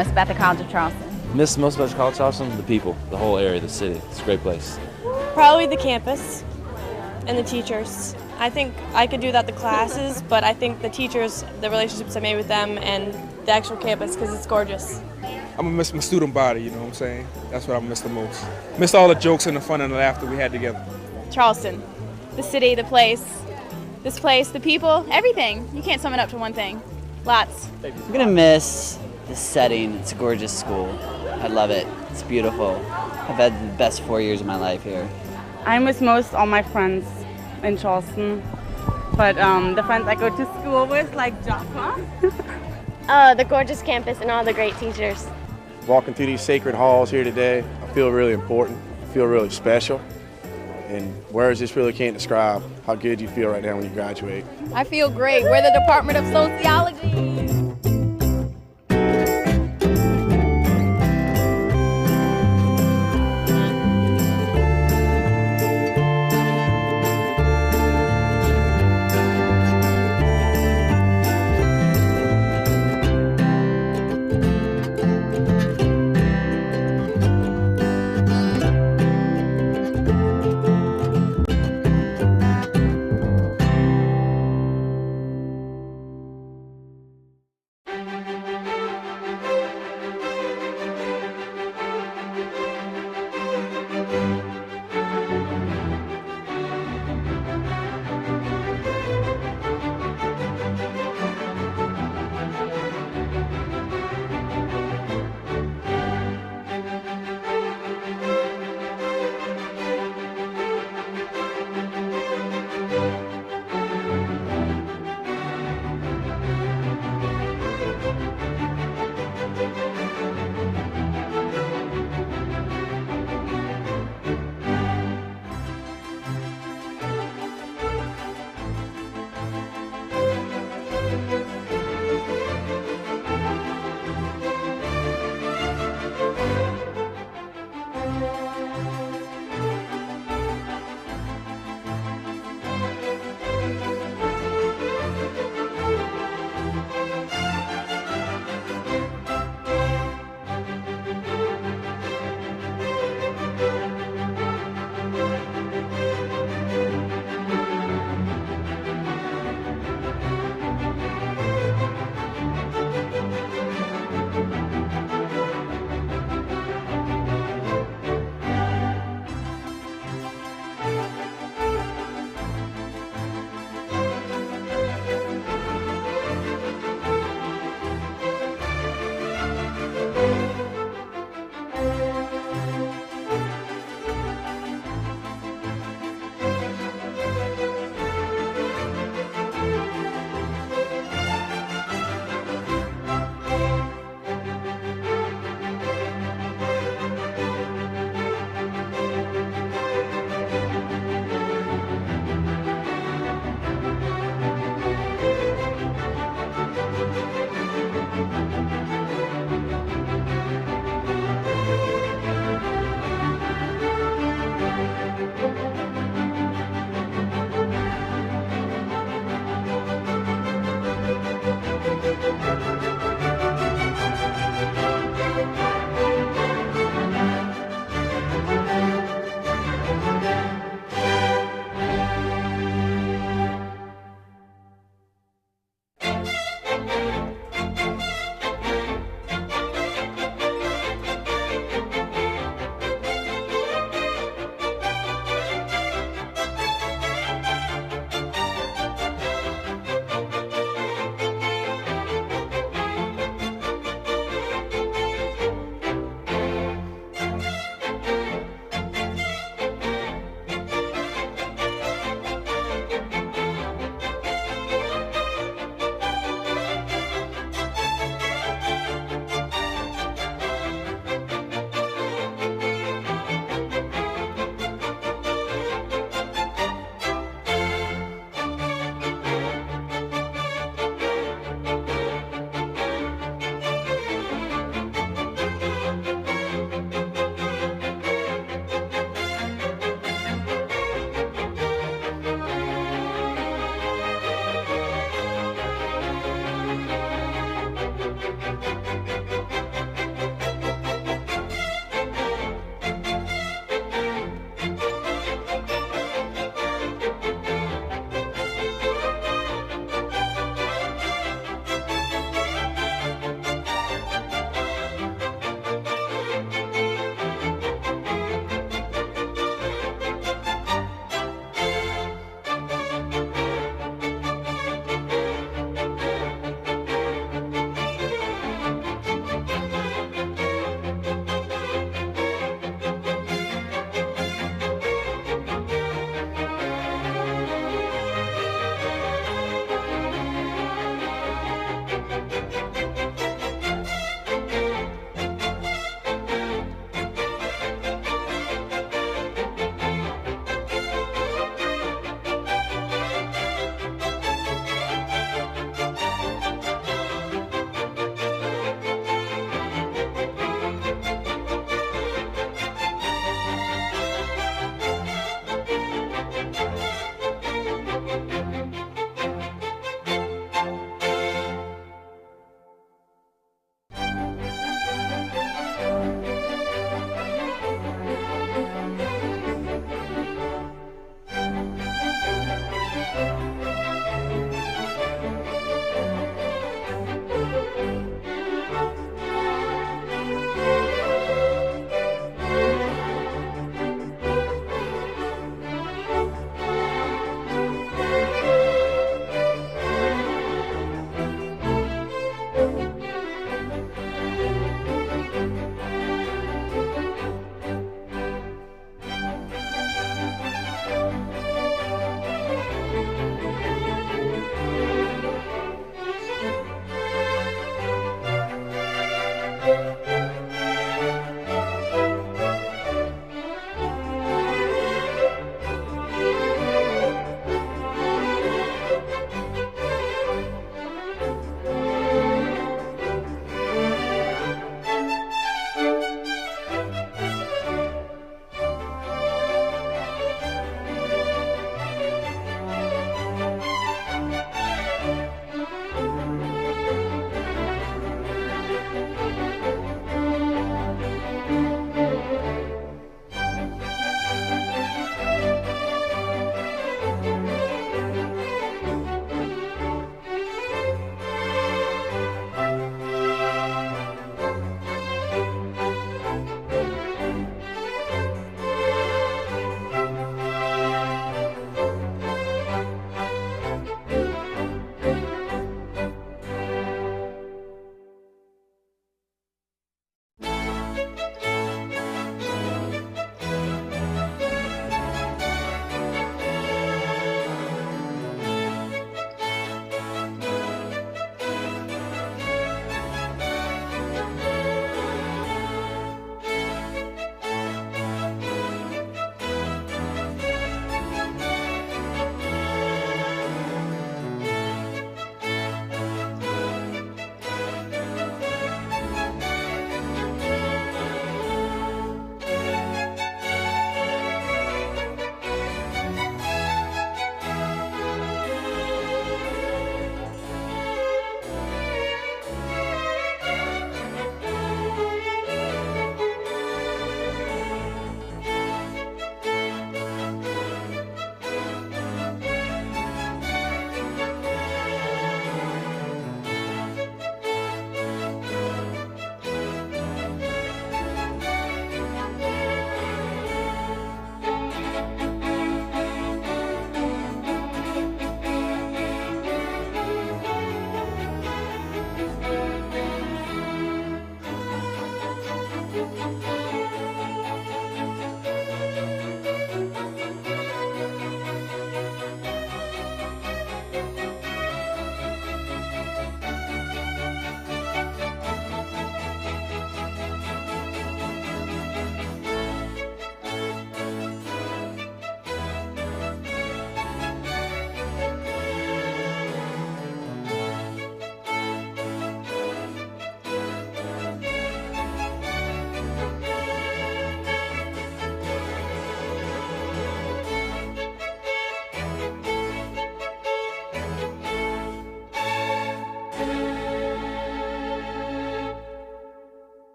most about the College of Charleston? Miss most about College of Charleston? The people, the whole area, the city. It's a great place. Probably the campus and the teachers. I think I could do without the classes, but I think the teachers, the relationships I made with them, and the actual campus, because it's gorgeous. I'm gonna miss my student body, you know what I'm saying? That's what I miss the most. Missed all the jokes and the fun and the laughter we had together. Charleston. The city, the place, this place, the people, everything. You can't sum it up to one thing. Lots. I'm going to miss the setting. It's a gorgeous school. I love it. It's beautiful. I've had the best 4 years of my life here. I miss most all my friends in Charleston, but the friends I go to school with, like Jaffa. The gorgeous campus and all the great teachers. Walking through these sacred halls here today, I feel really important. I feel really special. And words just really can't describe how good you feel right now when you graduate. I feel great. We're the Department of Sociology.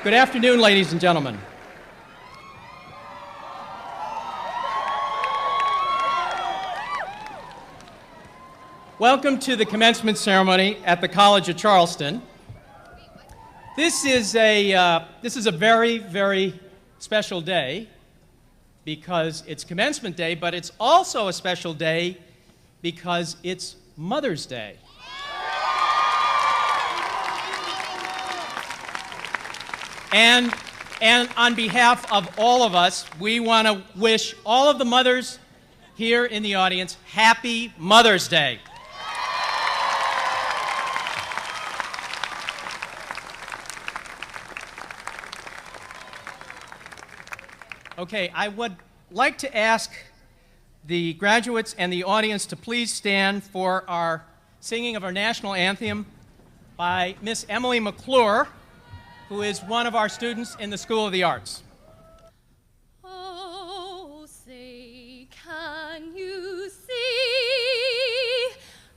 Good afternoon, ladies and gentlemen. Welcome to the commencement ceremony at the College of Charleston. This is a very, very special day because it's commencement day, but it's also a special day because it's Mother's Day. And on behalf of all of us, we want to wish all of the mothers here in the audience Happy Mother's Day. Okay, I would like to ask the graduates and the audience to please stand for our singing of our national anthem by Miss Emily McClure, who is one of our students in the School of the Arts. Oh, say, can you see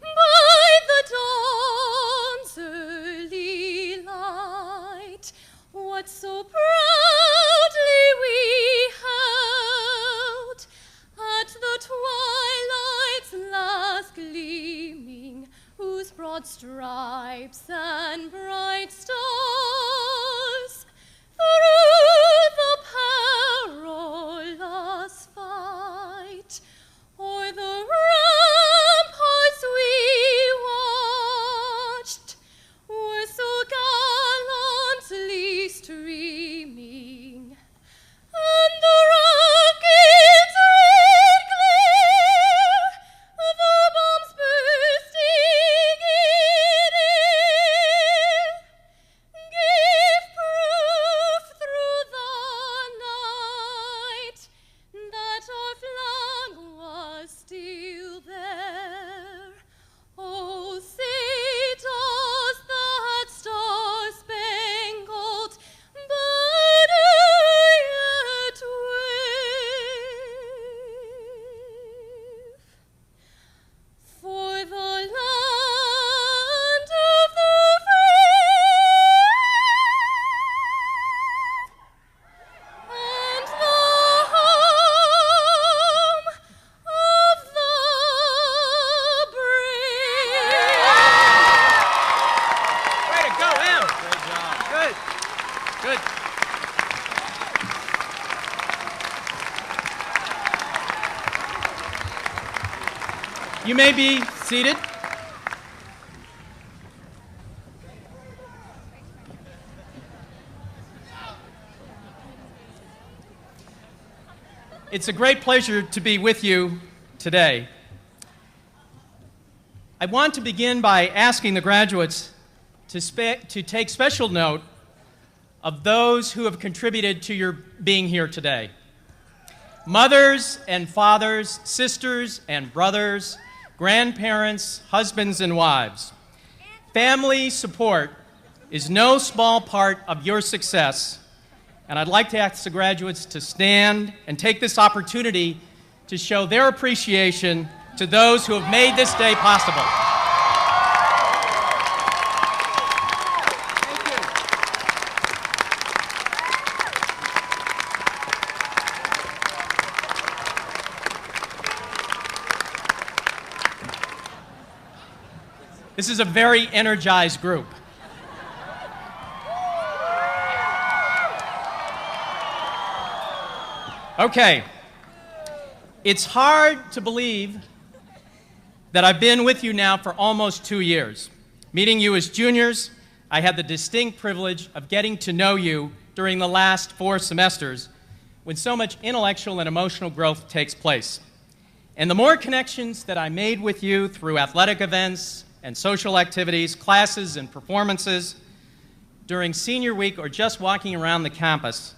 by the dawn's early light what so proudly we held at the twilight's last gleaming, whose broad stripes and bright stars through the perilous fight o'er the ramparts we watched were so gallantly streaming, and the rockets red glare, the bombs bursting in air, gave proof through the night that our flag was still there. Oh, say does that star-spangled banner yet wave for the land of the free and the home of the brave. Way to go, Em! Great job. Good. Good. You may be seated. It's a great pleasure to be with you today. I want to begin by asking the graduates to take special note of those who have contributed to your being here today. Mothers and fathers, sisters and brothers, grandparents, husbands and wives. Family support is no small part of your success, and I'd like to ask the graduates to stand and take this opportunity to show their appreciation to those who have made this day possible. This is a very energized group. Okay, it's hard to believe that I've been with you now for almost 2 years. Meeting you as juniors, I had the distinct privilege of getting to know you during the last 4 semesters when so much intellectual and emotional growth takes place. And the more connections that I made with you through athletic events and social activities, classes and performances during senior week or just walking around the campus,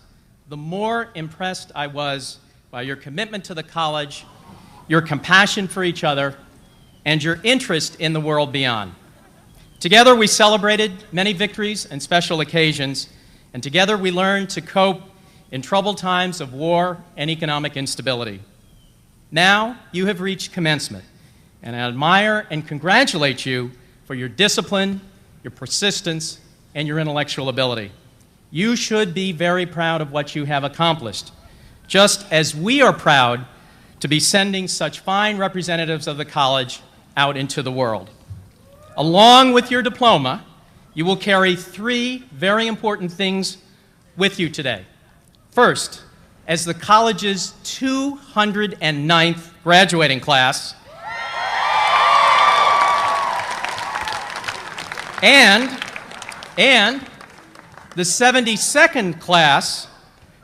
the more impressed I was by your commitment to the college, your compassion for each other, and your interest in the world beyond. Together we celebrated many victories and special occasions, and together we learned to cope in troubled times of war and economic instability. Now you have reached commencement, and I admire and congratulate you for your discipline, your persistence, and your intellectual ability. You should be very proud of what you have accomplished, just as we are proud to be sending such fine representatives of the college out into the world. Along with your diploma, you will carry 3 very important things with you today. First, as the college's 209th graduating class, and the 72nd class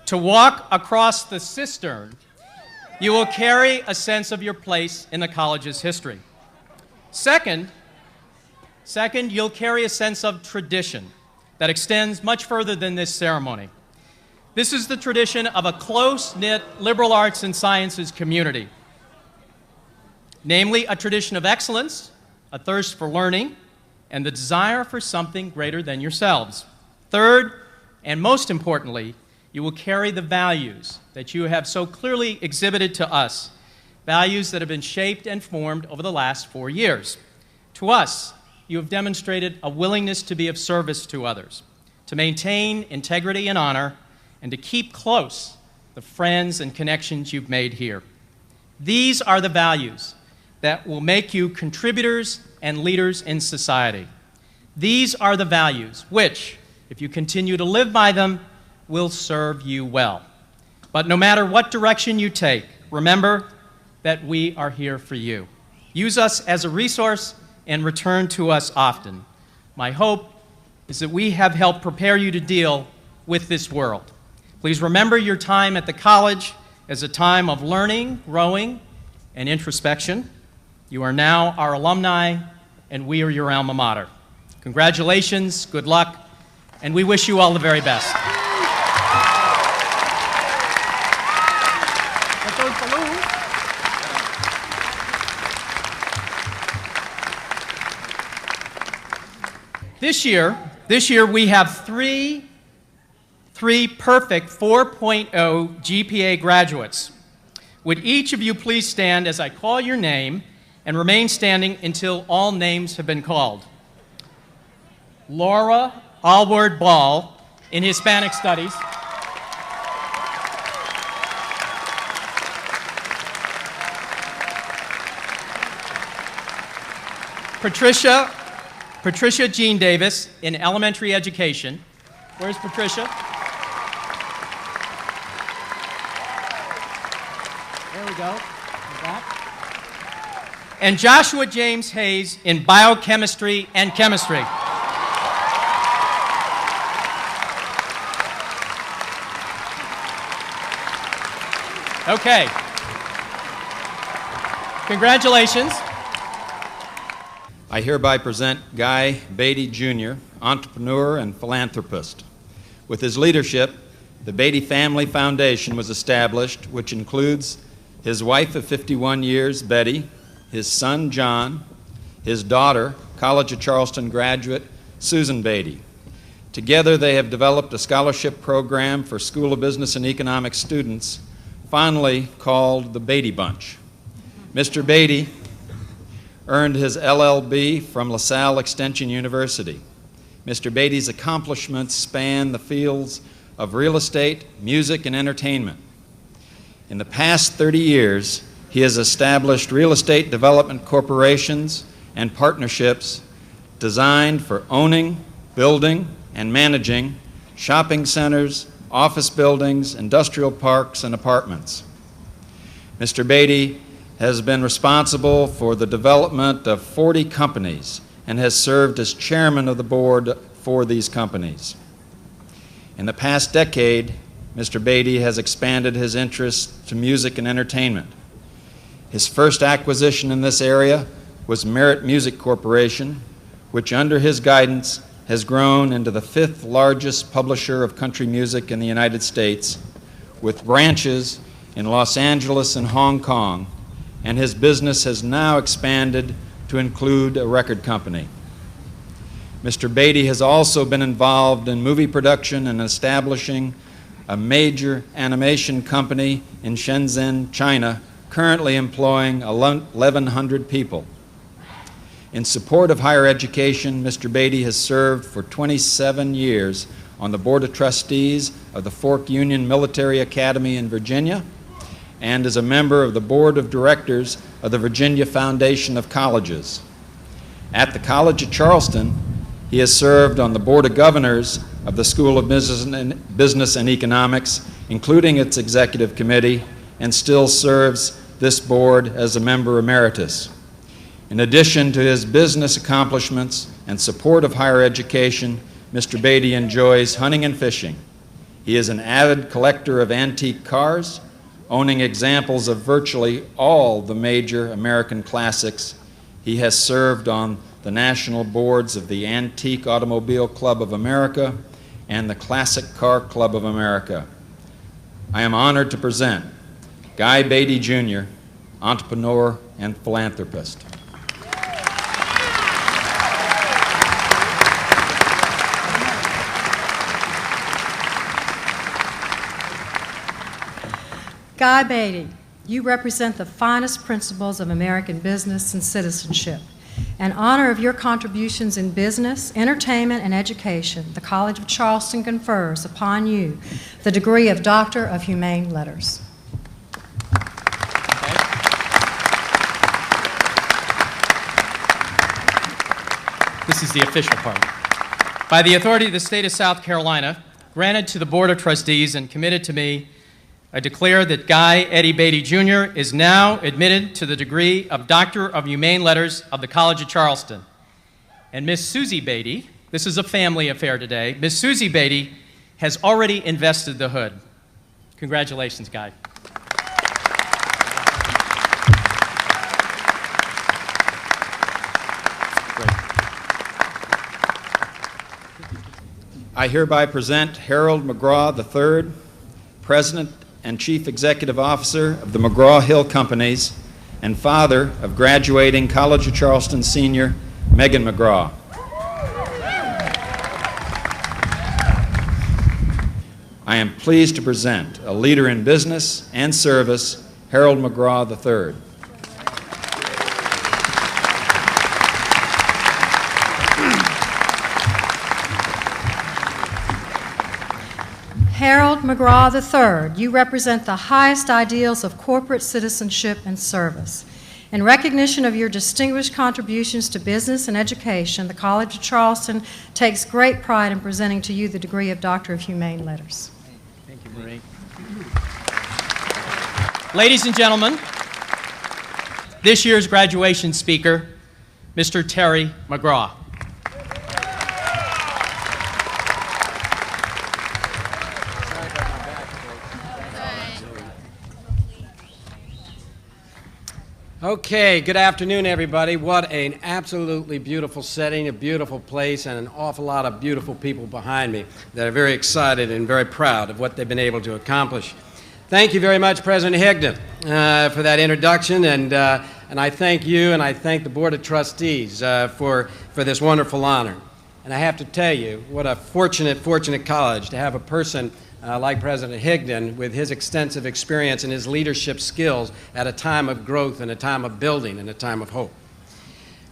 to walk across the cistern, you will carry a sense of your place in the college's history. Second, you'll carry a sense of tradition that extends much further than this ceremony. This is the tradition of a close-knit liberal arts and sciences community, namely a tradition of excellence, a thirst for learning, and the desire for something greater than yourselves. Third, and most importantly, you will carry the values that you have so clearly exhibited to us, values that have been shaped and formed over the last 4 years. To us, you have demonstrated a willingness to be of service to others, to maintain integrity and honor, and to keep close the friends and connections you've made here. These are the values that will make you contributors and leaders in society. These are the values which, if you continue to live by them, will serve you well. But no matter what direction you take, remember that we are here for you. Use us as a resource and return to us often. My hope is that we have helped prepare you to deal with this world. Please remember your time at the college as a time of learning, growing, and introspection. You are now our alumni, and we are your alma mater. Congratulations, good luck, and we wish you all the very best. This year we have three perfect 4.0 GPA graduates. Would each of you please stand as I call your name and remain standing until all names have been called? Laura Alward Ball in Hispanic Studies. Patricia Jean Davis in Elementary Education. Where's Patricia? There we go. And Joshua James Hayes in Biochemistry and Chemistry. Okay. Congratulations. I hereby present Guy Beatty, Jr., entrepreneur and philanthropist. With his leadership, the Beatty Family Foundation was established, which includes his wife of 51 years, Betty, his son, John, his daughter, College of Charleston graduate, Susan Beatty. Together, they have developed a scholarship program for School of Business and Economics students, fondly called the Beatty Bunch. Mr. Beatty earned his LLB from LaSalle Extension University. Mr. Beatty's accomplishments span the fields of real estate, music, and entertainment. In the past 30 years, he has established real estate development corporations and partnerships designed for owning, building, and managing shopping centers, office buildings, industrial parks, and apartments. Mr. Beatty has been responsible for the development of 40 companies and has served as chairman of the board for these companies. In the past decade, Mr. Beatty has expanded his interest to music and entertainment. His first acquisition in this area was Merit Music Corporation, which under his guidance has grown into the 5th largest publisher of country music in the United States, with branches in Los Angeles and Hong Kong, and his business has now expanded to include a record company. Mr. Beatty has also been involved in movie production and establishing a major animation company in Shenzhen, China, currently employing 1,100 people. In support of higher education, Mr. Beatty has served for 27 years on the Board of Trustees of the Fork Union Military Academy in Virginia and is a member of the Board of Directors of the Virginia Foundation of Colleges. At the College of Charleston, he has served on the Board of Governors of the School of Business and Economics, including its executive committee, and still serves this board as a member emeritus. In addition to his business accomplishments and support of higher education, Mr. Beatty enjoys hunting and fishing. He is an avid collector of antique cars, owning examples of virtually all the major American classics. He has served on the national boards of the Antique Automobile Club of America and the Classic Car Club of America. I am honored to present Guy Beatty Jr., entrepreneur and philanthropist. Guy Beatty, you represent the finest principles of American business and citizenship. In honor of your contributions in business, entertainment, and education, the College of Charleston confers upon you the degree of Doctor of Humane Letters. This is the official part. By the authority of the state of South Carolina, granted to the Board of Trustees and committed to me, I declare that Guy Eddie Beatty Jr. is now admitted to the degree of Doctor of Humane Letters of the College of Charleston. And Miss Susie Beatty, this is a family affair today, Miss Susie Beatty has already invested the hood. Congratulations, Guy. I hereby present Harold McGraw III, President and Chief Executive Officer of the McGraw-Hill Companies and father of graduating College of Charleston senior Megan McGraw. I am pleased to present a leader in business and service, Harold McGraw III. Harold McGraw III, you represent the highest ideals of corporate citizenship and service. In recognition of your distinguished contributions to business and education, the College of Charleston takes great pride in presenting to you the degree of Doctor of Humane Letters. Thank you, Marie. Ladies and gentlemen, this year's graduation speaker, Mr. Terry McGraw. Okay, good afternoon, everybody. What an absolutely beautiful setting, a beautiful place, and an awful lot of beautiful people behind me that are very excited and very proud of what they've been able to accomplish. Thank you very much, President Higdon, for that introduction, and I thank you and I thank the Board of Trustees for this wonderful honor. And I have to tell you, what a fortunate college to have a person like President Higdon with his extensive experience and his leadership skills at a time of growth and a time of building and a time of hope.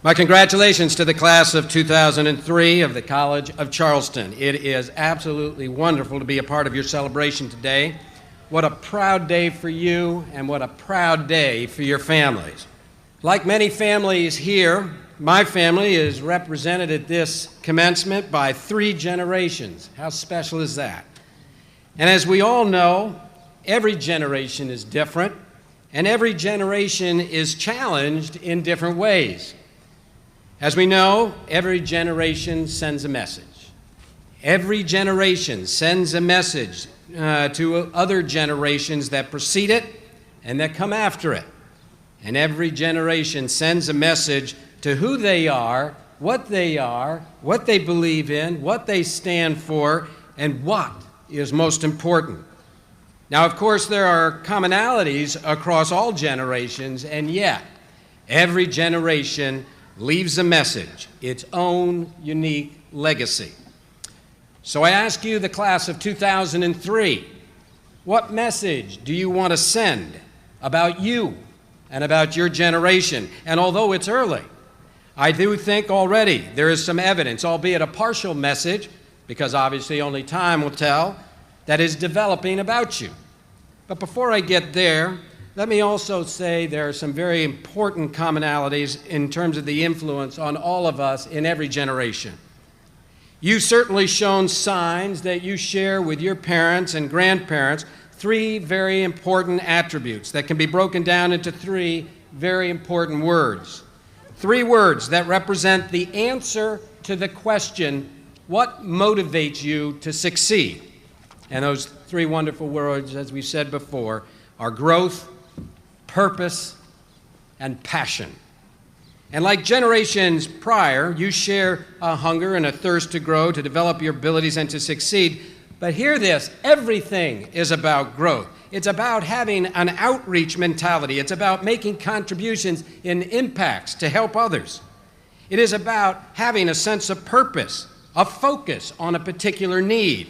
My congratulations to the class of 2003 of the College of Charleston. It is absolutely wonderful to be a part of your celebration today. What a proud day for you and what a proud day for your families. Like many families here, my family is represented at this commencement by 3 generations. How special is that? And as we all know, every generation is different, and every generation is challenged in different ways. As we know, every generation sends a message. Every generation sends a message to other generations that precede it and that come after it. And every generation sends a message to who they are, what they believe in, what they stand for, and what is most important. Now, of course, there are commonalities across all generations, and yet every generation leaves a message, its own unique legacy. So I ask you, the class of 2003, what message do you want to send about you and about your generation? And although it's early, I do think already there is some evidence, albeit a partial message, because obviously only time will tell, that is developing about you. But before I get there, let me also say there are some very important commonalities in terms of the influence on all of us in every generation. You've certainly shown signs that you share with your parents and grandparents 3 very important attributes that can be broken down into 3 very important words. 3 words that represent the answer to the question, what motivates you to succeed? And those 3 wonderful words, as we said before, are growth, purpose, and passion. And like generations prior, you share a hunger and a thirst to grow, to develop your abilities and to succeed. But hear this, everything is about growth. It's about having an outreach mentality. It's about making contributions in impacts to help others. It is about having a sense of purpose, a focus on a particular need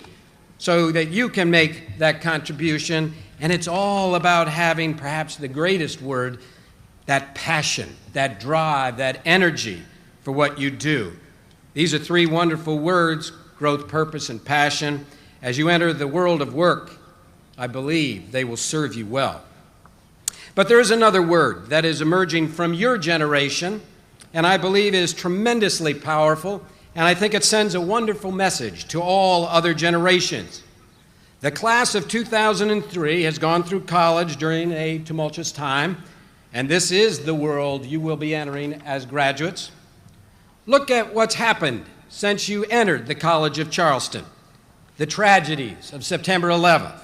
so that you can make that contribution. And it's all about having perhaps the greatest word, that passion, that drive, that energy for what you do. These are three wonderful words, growth, purpose, and passion. As you enter the world of work, I believe they will serve you well. But there is another word that is emerging from your generation, and I believe it is tremendously powerful, and I think it sends a wonderful message to all other generations. The class of 2003 has gone through college during a tumultuous time, and this is the world you will be entering as graduates. Look at what's happened since you entered the College of Charleston. The tragedies of September 11th,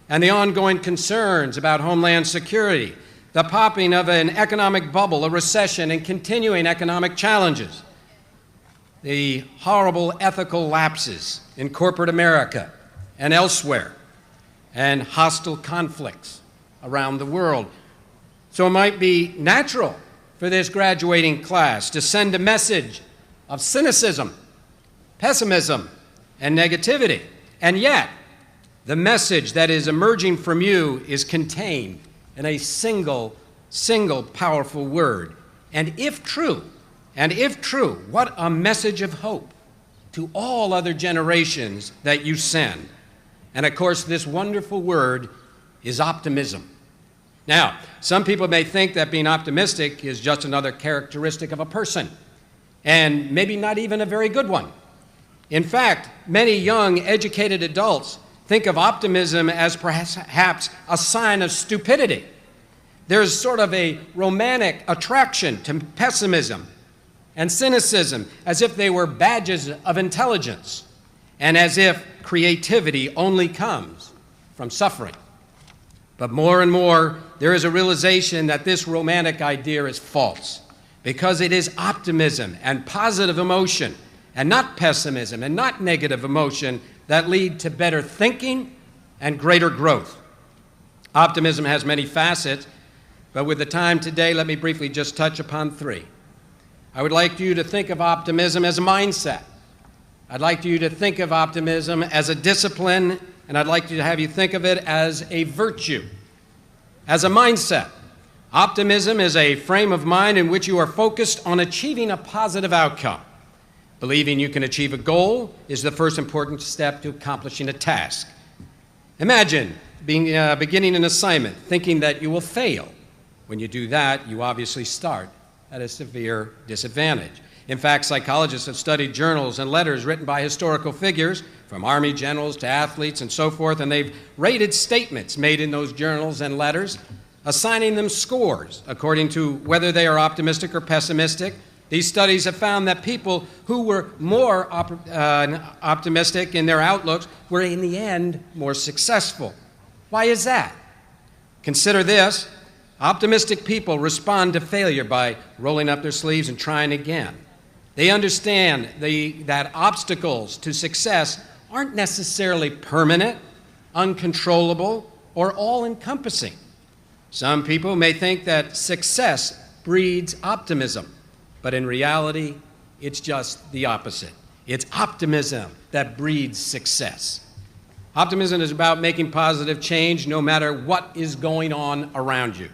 and the ongoing concerns about homeland security, the popping of an economic bubble, a recession, and continuing economic challenges, the horrible ethical lapses in corporate America and elsewhere, and hostile conflicts around the world. So it might be natural for this graduating class to send a message of cynicism, pessimism, and negativity. And yet, the message that is emerging from you is contained in a single powerful word. And if true, what a message of hope to all other generations that you send. And of course, this wonderful word is optimism. Now, some people may think that being optimistic is just another characteristic of a person, and maybe not even a very good one. In fact, many young, educated adults think of optimism as perhaps a sign of stupidity. There's sort of a romantic attraction to pessimism and cynicism, as if they were badges of intelligence, and as if creativity only comes from suffering. But more and more, there is a realization that this romantic idea is false, because it is optimism and positive emotion, and not pessimism and not negative emotion, that lead to better thinking and greater growth. Optimism has many facets, but with the time today, let me briefly just touch upon three. I would like you to think of optimism as a mindset. I'd like you to think of optimism as a discipline, and I'd like to have you think of it as a virtue, as a mindset. Optimism is a frame of mind in which you are focused on achieving a positive outcome. Believing you can achieve a goal is the first important step to accomplishing a task. Imagine beginning an assignment thinking that you will fail. When you do that, you obviously start at a severe disadvantage. In fact, psychologists have studied journals and letters written by historical figures, from army generals to athletes and so forth, and they've rated statements made in those journals and letters, assigning them scores according to whether they are optimistic or pessimistic. These studies have found that people who were more optimistic in their outlooks were, in the end, more successful. Why is that? Consider this. Optimistic people respond to failure by rolling up their sleeves and trying again. They understand that obstacles to success aren't necessarily permanent, uncontrollable, or all-encompassing. Some people may think that success breeds optimism, but in reality, it's just the opposite. It's optimism that breeds success. Optimism is about making positive change no matter what is going on around you.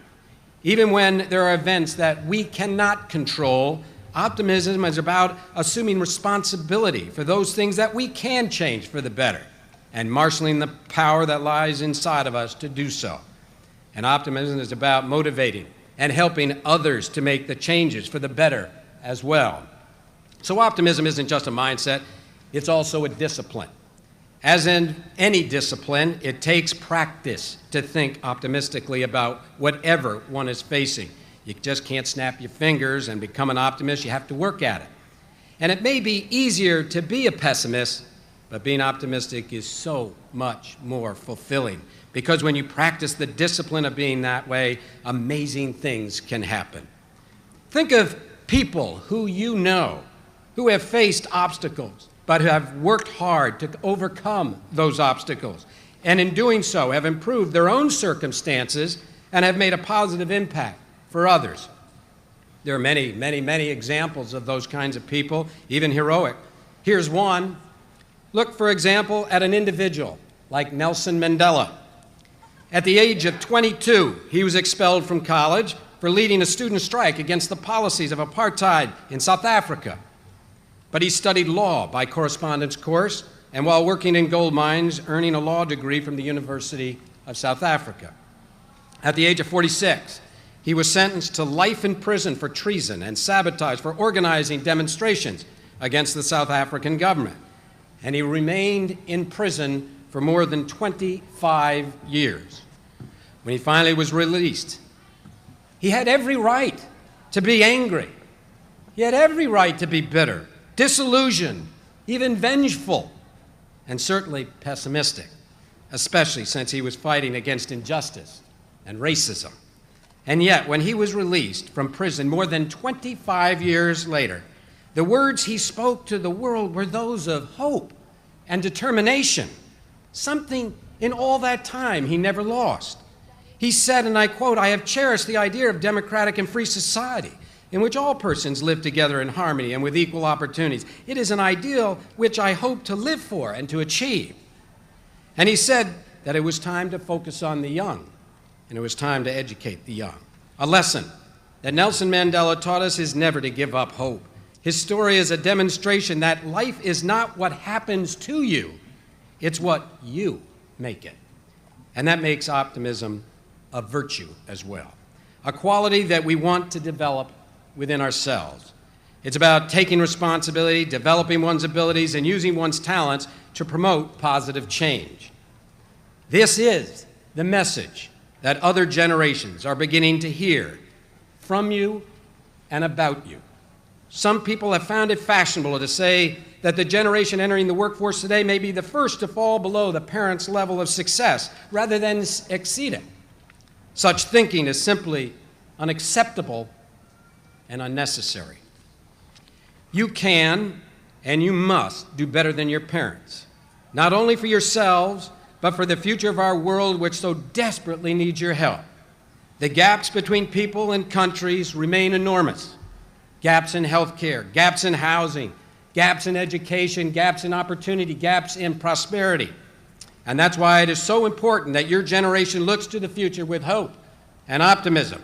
Even when there are events that we cannot control, optimism is about assuming responsibility for those things that we can change for the better and marshaling the power that lies inside of us to do so. And optimism is about motivating and helping others to make the changes for the better as well. So optimism isn't just a mindset, it's also a discipline. As in any discipline, it takes practice to think optimistically about whatever one is facing. You just can't snap your fingers and become an optimist. You have to work at it. And it may be easier to be a pessimist, but being optimistic is so much more fulfilling, because when you practice the discipline of being that way, amazing things can happen. Think of people who you know who have faced obstacles, but have worked hard to overcome those obstacles, and in doing so have improved their own circumstances and have made a positive impact for others. There are many, many, many examples of those kinds of people, even heroic. Here's one. Look, for example, at an individual like Nelson Mandela. At the age of 22, he was expelled from college for leading a student strike against the policies of apartheid in South Africa. But he studied law by correspondence course, and while working in gold mines, earning a law degree from the University of South Africa. At the age of 46, he was sentenced to life in prison for treason and sabotage for organizing demonstrations against the South African government. And he remained in prison for more than 25 years. When he finally was released, he had every right to be angry. He had every right to be bitter, disillusioned, even vengeful, and certainly pessimistic, especially since he was fighting against injustice and racism. And yet, when he was released from prison more than 25 years later, the words he spoke to the world were those of hope and determination, something in all that time he never lost. He said, and I quote, "I have cherished the idea of democratic and free society in which all persons live together in harmony and with equal opportunities. It is an ideal which I hope to live for and to achieve." And he said that it was time to focus on the young, and it was time to educate the young. A lesson that Nelson Mandela taught us is never to give up hope. His story is a demonstration that life is not what happens to you, it's what you make it. And that makes optimism a virtue as well, a quality that we want to develop within ourselves. It's about taking responsibility, developing one's abilities, and using one's talents to promote positive change. This is the message that other generations are beginning to hear from you and about you. Some people have found it fashionable to say that the generation entering the workforce today may be the first to fall below the parents' level of success rather than exceed it. Such thinking is simply unacceptable and unnecessary. You can and you must do better than your parents, not only for yourselves, but for the future of our world, which so desperately needs your help. The gaps between people and countries remain enormous. Gaps in healthcare, gaps in housing, gaps in education, gaps in opportunity, gaps in prosperity. And that's why it is so important that your generation looks to the future with hope and optimism.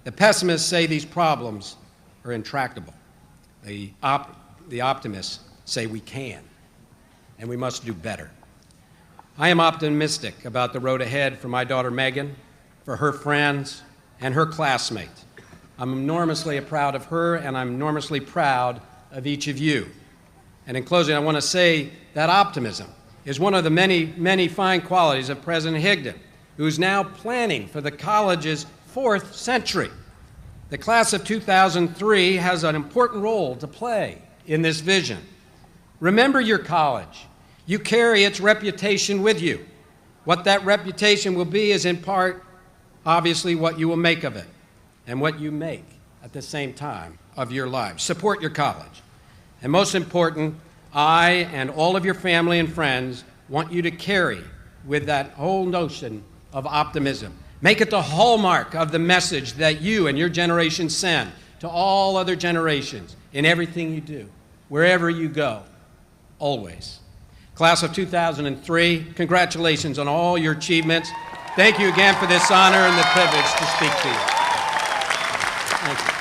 The pessimists say these problems are intractable. The optimists say we can, and we must do better. I am optimistic about the road ahead for my daughter Megan, for her friends, and her classmates. I'm enormously proud of her, and I'm enormously proud of each of you. And in closing, I want to say that optimism is one of the many, many fine qualities of President Higdon, who's now planning for the college's 4th century. The class of 2003 has an important role to play in this vision. Remember your college. You carry its reputation with you. What that reputation will be is in part, obviously, what you will make of it and what you make at the same time of your lives. Support your college. And most important, I and all of your family and friends want you to carry with that whole notion of optimism. Make it the hallmark of the message that you and your generation send to all other generations in everything you do, wherever you go, always. Class of 2003, congratulations on all your achievements. Thank you again for this honor and the privilege to speak to you. Thank you.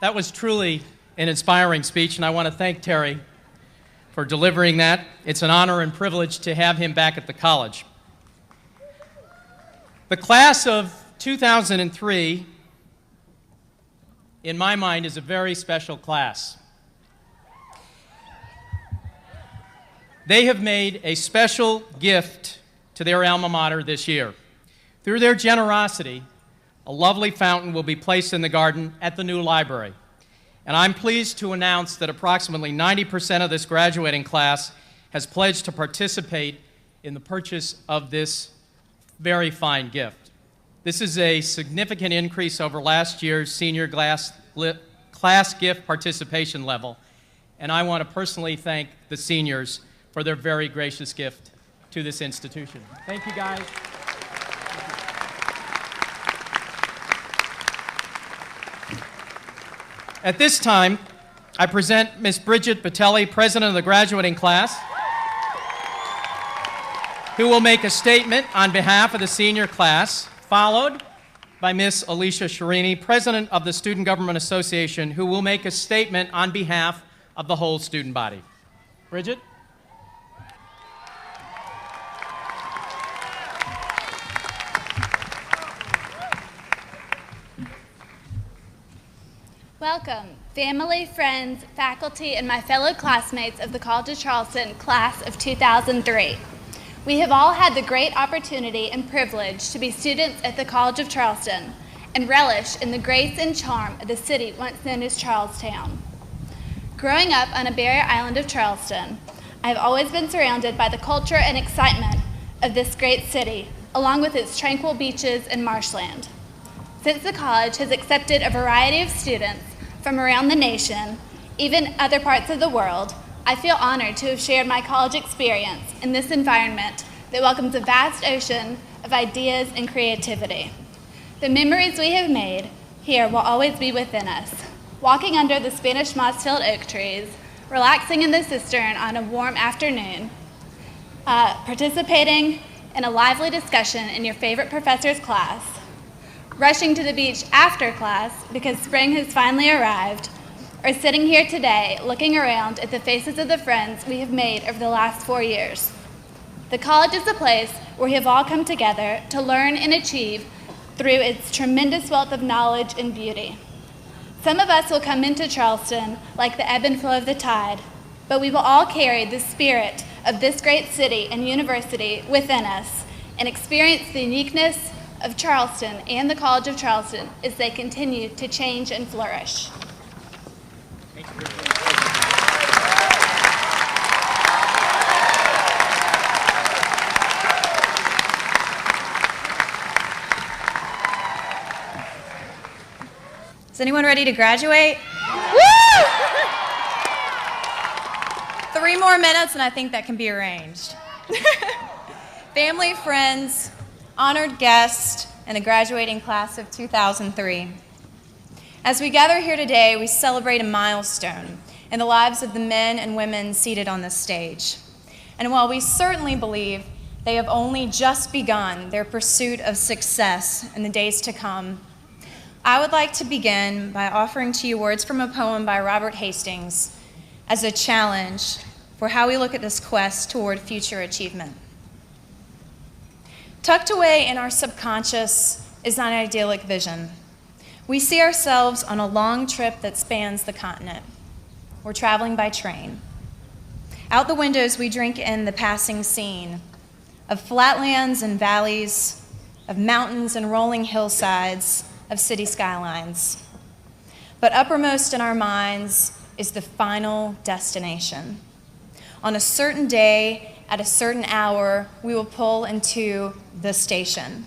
That was truly an inspiring speech, and I want to thank Terry for delivering that. It's an honor and privilege to have him back at the college. The class of 2003, in my mind, is a very special class. They have made a special gift to their alma mater this year. Through their generosity, a lovely fountain will be placed in the garden at the new library. And I'm pleased to announce that approximately 90% of this graduating class has pledged to participate in the purchase of this very fine gift. This is a significant increase over last year's senior class gift participation level, and I want to personally thank the seniors for their very gracious gift to this institution. Thank you, guys. At this time, I present Ms. Bridget Batelli, President of the graduating class, who will make a statement on behalf of the senior class, followed by Ms. Alicia Sharini, President of the Student Government Association, who will make a statement on behalf of the whole student body. Bridget? Welcome, family, friends, faculty, and my fellow classmates of the College of Charleston class of 2003. We have all had the great opportunity and privilege to be students at the College of Charleston and relish in the grace and charm of the city once known as Charlestown. Growing up on a barrier island of Charleston, I have always been surrounded by the culture and excitement of this great city, along with its tranquil beaches and marshland. Since the college has accepted a variety of students from around the nation, even other parts of the world, I feel honored to have shared my college experience in this environment that welcomes a vast ocean of ideas and creativity. The memories we have made here will always be within us. Walking under the Spanish moss-filled oak trees, relaxing in the cistern on a warm afternoon, participating in a lively discussion in your favorite professor's class, rushing to the beach after class because spring has finally arrived, or sitting here today looking around at the faces of the friends we have made over the last 4 years. The college is a place where we have all come together to learn and achieve through its tremendous wealth of knowledge and beauty. Some of us will come into Charleston like the ebb and flow of the tide, but we will all carry the spirit of this great city and university within us and experience the uniqueness of Charleston and the College of Charleston as they continue to change and flourish. Thank you. Is anyone ready to graduate? Woo! 3 more minutes and I think that can be arranged. Family, friends, honored guests, and the graduating class of 2003. As we gather here today, we celebrate a milestone in the lives of the men and women seated on this stage. And while we certainly believe they have only just begun their pursuit of success in the days to come, I would like to begin by offering to you words from a poem by Robert Hastings as a challenge for how we look at this quest toward future achievement. Tucked away in our subconscious is an idyllic vision. We see ourselves on a long trip that spans the continent. We're traveling by train. Out the windows, we drink in the passing scene of flatlands and valleys, of mountains and rolling hillsides, of city skylines. But uppermost in our minds is the final destination. On a certain day, at a certain hour, we will pull into the station.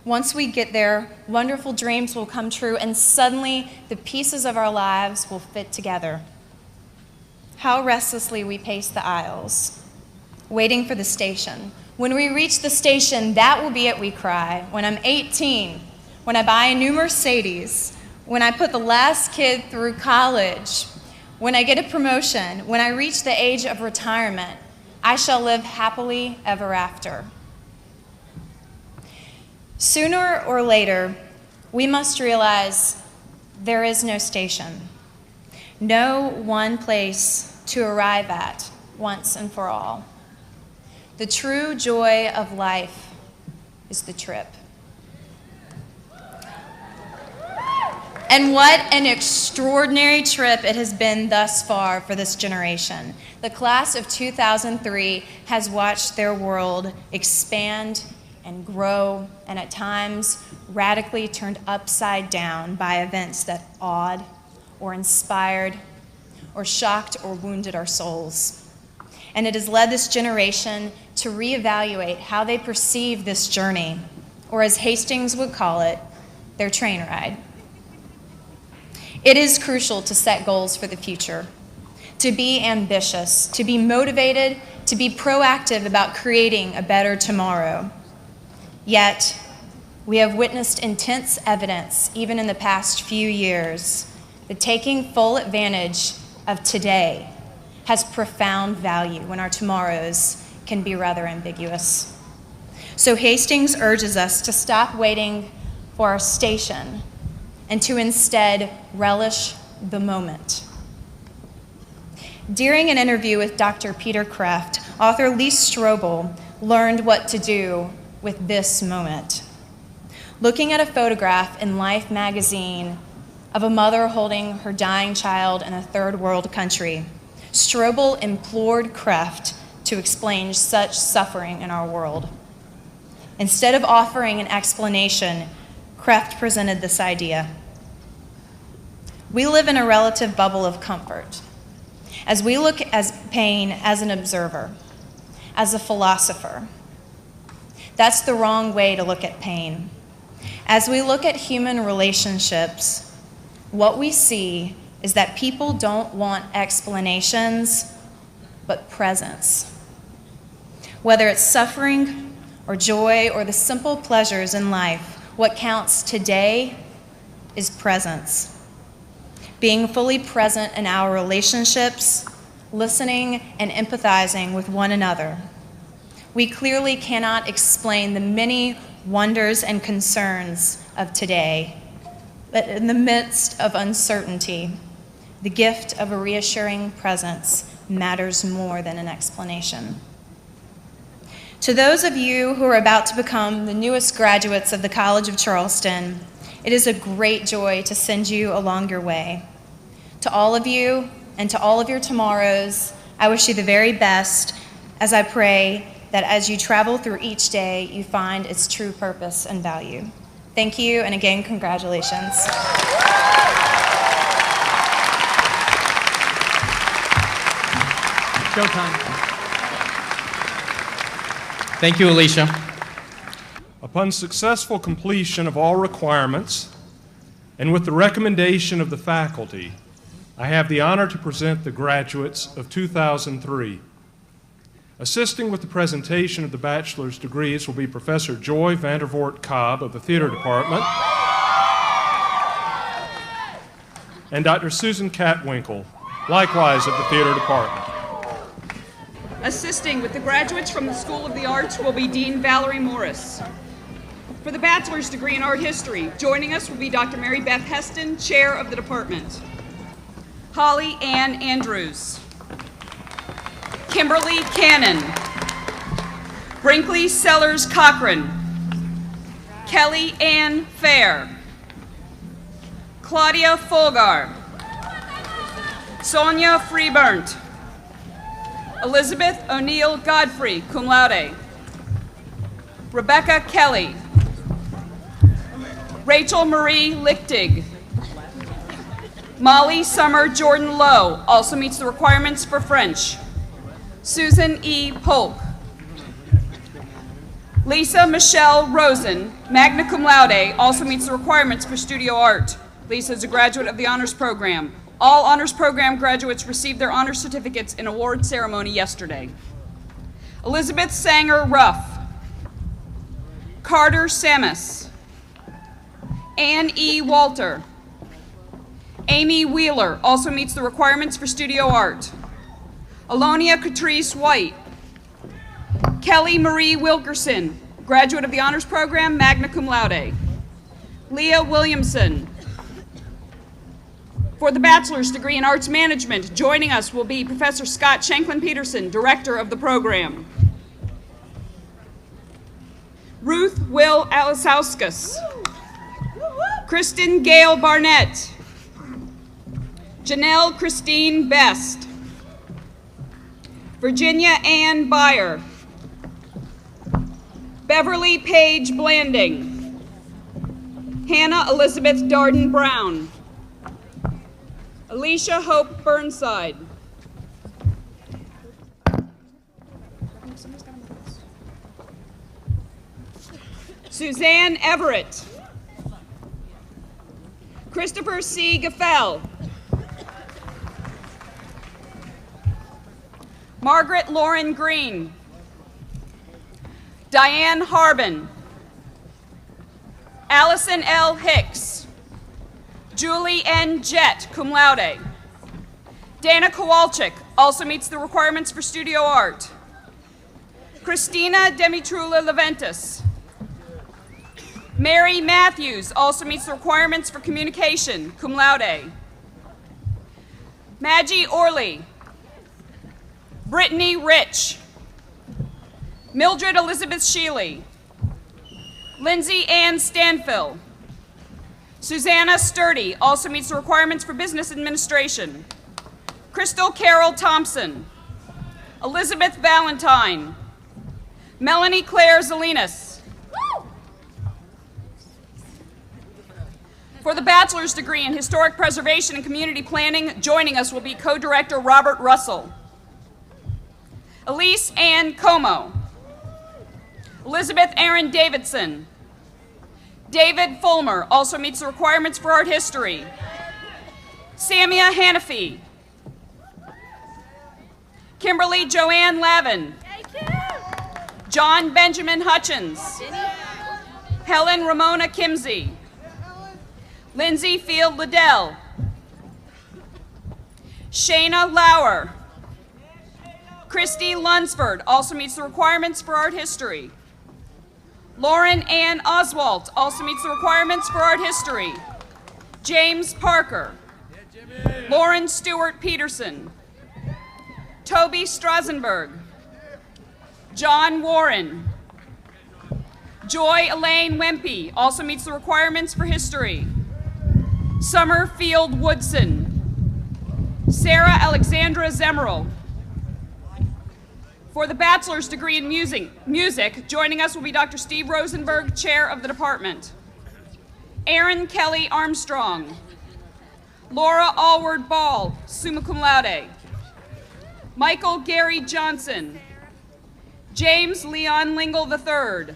Once we get there, wonderful dreams will come true, and suddenly the pieces of our lives will fit together. How restlessly we pace the aisles, waiting for the station. When we reach the station, that will be it, we cry. When I'm 18, when I buy a new Mercedes, when I put the last kid through college, when I get a promotion, when I reach the age of retirement, I shall live happily ever after. Sooner or later, we must realize there is no station, no one place to arrive at once and for all. The true joy of life is the trip. And what an extraordinary trip it has been thus far for this generation. The class of 2003 has watched their world expand and grow, and at times radically turned upside down by events that awed or inspired or shocked or wounded our souls. And it has led this generation to reevaluate how they perceive this journey, or as Hastings would call it, their train ride. It is crucial to set goals for the future, to be ambitious, to be motivated, to be proactive about creating a better tomorrow. Yet, we have witnessed intense evidence, even in the past few years, that taking full advantage of today has profound value when our tomorrows can be rather ambiguous. So Hastings urges us to stop waiting for our station and to instead relish the moment. During an interview with Dr. Peter Kreeft, author Lee Strobel learned what to do with this moment. Looking at a photograph in Life magazine of a mother holding her dying child in a third world country, Strobel implored Kreeft to explain such suffering in our world. Instead of offering an explanation, Kreeft presented this idea. We live in a relative bubble of comfort. As we look at pain as an observer, as a philosopher, that's the wrong way to look at pain. As we look at human relationships, what we see is that people don't want explanations, but presence. Whether it's suffering or joy or the simple pleasures in life, what counts today is presence. Being fully present in our relationships, listening and empathizing with one another. We clearly cannot explain the many wonders and concerns of today, but in the midst of uncertainty, the gift of a reassuring presence matters more than an explanation. To those of you who are about to become the newest graduates of the College of Charleston, it is a great joy to send you along your way. To all of you and to all of your tomorrows, I wish you the very best as I pray that as you travel through each day, you find its true purpose and value. Thank you, and again, congratulations. Showtime. Thank you, Alicia. Upon successful completion of all requirements, and with the recommendation of the faculty, I have the honor to present the graduates of 2003. Assisting with the presentation of the bachelor's degrees will be Professor Joy Vandervoort Cobb of the Theater Department and Dr. Susan Catwinkle, likewise of the Theater Department. Assisting with the graduates from the School of the Arts will be Dean Valerie Morris. For the bachelor's degree in art history, joining us will be Dr. Mary Beth Heston, chair of the department. Holly Ann Andrews. Kimberly Cannon. Brinkley Sellers Cochran. Kelly Ann Fair. Claudia Folgar. Sonia Freeburnt. Elizabeth O'Neill Godfrey, cum laude. Rebecca Kelly. Rachel Marie Lichtig. Molly Summer Jordan Lowe, also meets the requirements for French. Susan E. Polk. Lisa Michelle Rosen, magna cum laude, also meets the requirements for studio art. Lisa is a graduate of the honors program. All honors program graduates received their honors certificates in award ceremony yesterday. Elizabeth Sanger Ruff. Carter Samus. Ann E. Walter. Amy Wheeler also meets the requirements for studio art. Alonia Catrice White. Kelly Marie Wilkerson, graduate of the honors program, magna cum laude. Leah Williamson. For the bachelor's degree in arts management, joining us will be Professor Scott Shanklin-Peterson, director of the program. Ruth Will Alisauskas. Kristen Gail Barnett. Janelle Christine Best. Virginia Ann Byer. Beverly Paige Blanding. Hannah Elizabeth Darden Brown. Alicia Hope Burnside. Suzanne Everett. Christopher C. Gaffel. Margaret Lauren Green. Diane Harbin. Allison L. Hicks. Julie N. Jett, cum laude. Dana Kowalczyk also meets the requirements for studio art. Christina Demitrula Leventis. Mary Matthews also meets the requirements for communication, cum laude. Maggie Orley. Brittany Rich. Mildred Elizabeth Shealy. Lindsay Ann Stanfill. Susanna Sturdy also meets the requirements for business administration. Crystal Carol Thompson. Elizabeth Valentine. Melanie Claire Zelinas. For the bachelor's degree in historic preservation and community planning, joining us will be co-director Robert Russell. Elise Ann Como. Elizabeth Aaron Davidson. David Fulmer also meets the requirements for art history. Samia Hanafi. Kimberly Joanne Lavin. John Benjamin Hutchins. Helen Ramona Kimsey. Lindsay Field Liddell. Shayna Lauer. Christy Lunsford also meets the requirements for art history. Lauren Ann Oswalt also meets the requirements for art history. James Parker. Lauren Stewart Peterson. Toby Strasenberg. John Warren. Joy Elaine Wempe also meets the requirements for history. Summerfield Woodson. Sarah Alexandra Zemerel. For the bachelor's degree in music, joining us will be Dr. Steve Rosenberg, chair of the department. Aaron Kelly Armstrong. Laura Allward Ball, summa cum laude. Michael Gary Johnson. James Leon Lingle III.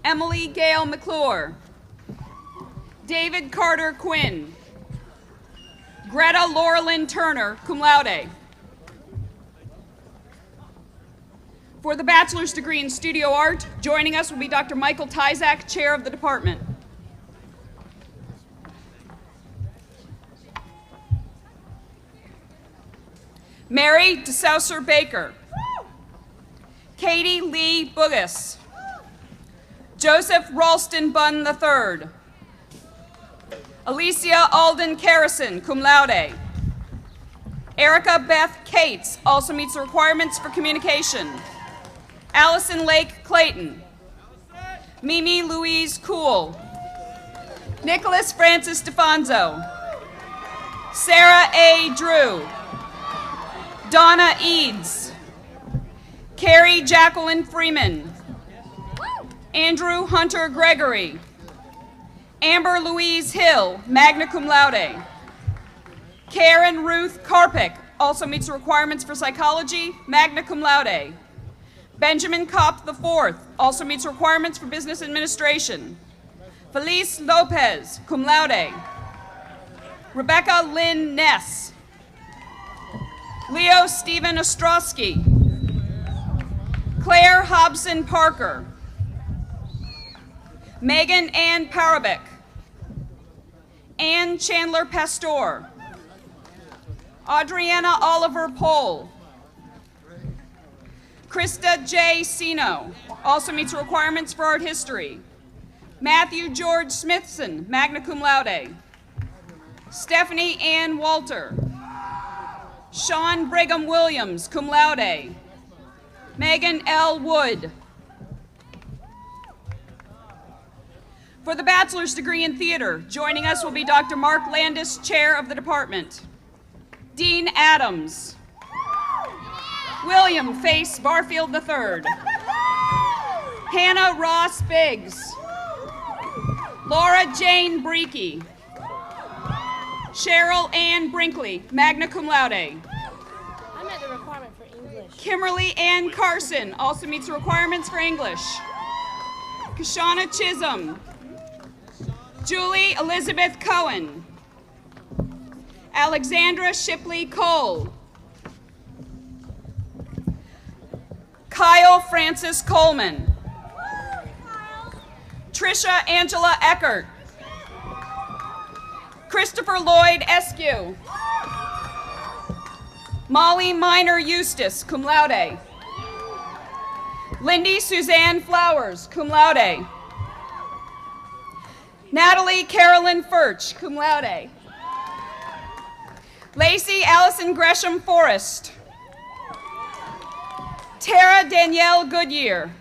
Emily Gail McClure. David Carter Quinn. Greta Laurelyn Turner, cum laude. For the bachelor's degree in studio art, joining us will be Dr. Michael Tyzak, chair of the department. Mary DeSaucer Baker. Katie Lee Bugis. Joseph Ralston Bunn III. Alicia Alden Carrison, cum laude. Erica Beth Cates also meets the requirements for communication. Allison Lake Clayton. Mimi Louise Cool. Nicholas Francis DeFonso. Sarah A. Drew. Donna Eads. Carrie Jacqueline Freeman. Andrew Hunter Gregory. Amber Louise Hill, magna cum laude. Karen Ruth Karpick also meets the requirements for psychology, magna cum laude. Benjamin Kopp IV also meets requirements for business administration. Felice Lopez, cum laude. Rebecca Lynn Ness. Leo Stephen Ostrowski. Claire Hobson Parker. Megan Ann Parabic. Ann Chandler Pastor. Adriana Oliver Pohl. Krista J. Sino also meets requirements for art history. Matthew George Smithson, magna cum laude. Stephanie Ann Walter. Sean Brigham Williams, cum laude. Megan L. Wood. For the bachelor's degree in theater, joining us will be Dr. Mark Landis, chair of the department. Dean Adams. William Face Barfield III. Hannah Ross Biggs. Laura Jane Breakey. Cheryl Ann Brinkley, magna cum laude. I met the requirement for English. Kimberly Ann Carson also meets the requirements for English. Kashana Chisholm. Julie Elizabeth Cohen. Alexandra Shipley Cole. Kyle Francis Coleman. Trisha Angela Eckert. Christopher Lloyd Eskew. Molly Minor Eustace, cum laude. Lindy Suzanne Flowers, cum laude. Natalie Carolyn Furch, cum laude. Lacey Allison Gresham Forrest. Tara Danielle Goodyear.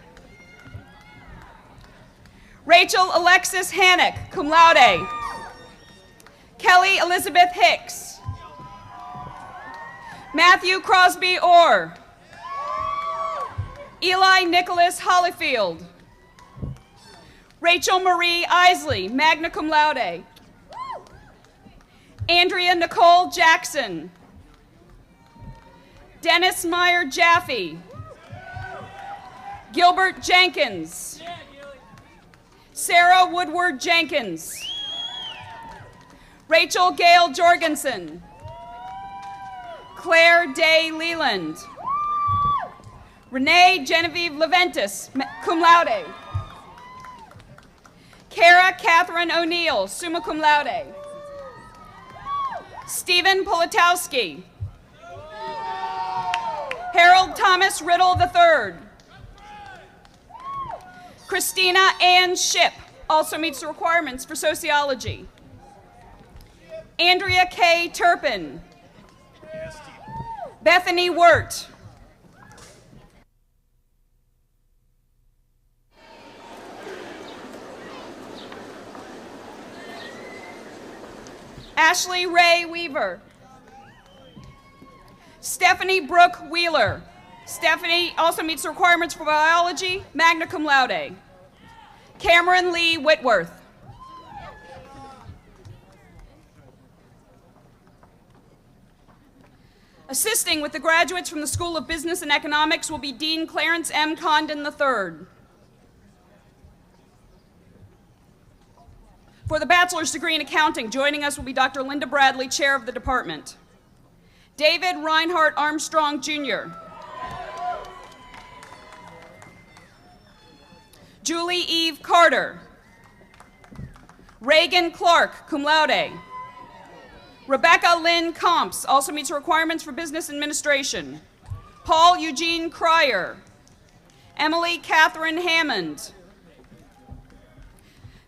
Rachel Alexis Hannock, cum laude. Kelly Elizabeth Hicks. Matthew Crosby Orr. Eli Nicholas Hollifield. Rachel Marie Isley, magna cum laude. Andrea Nicole Jackson. Dennis Meyer Jaffe. Gilbert Jenkins. Sarah Woodward Jenkins. Rachel Gail Jorgensen. Claire Day Leland. Renee Genevieve Leventis, cum laude. Kara Catherine O'Neill, summa cum laude. Stephen Politowski. Harold Thomas Riddle III. Christina Ann Shipp, also meets the requirements for sociology. Andrea K. Turpin. Bethany Wirt. Ashley Ray Weaver. Stephanie Brooke Wheeler. Stephanie also meets the requirements for biology, magna cum laude. Cameron Lee Whitworth. Assisting with the graduates from the School of Business and Economics will be Dean Clarence M. Condon III. For the bachelor's degree in accounting, joining us will be Dr. Linda Bradley, chair of the department. David Reinhardt Armstrong, Jr. Julie Eve Carter. Reagan Clark, cum laude. Rebecca Lynn Comps, also meets requirements for business administration. Paul Eugene Cryer. Emily Catherine Hammond.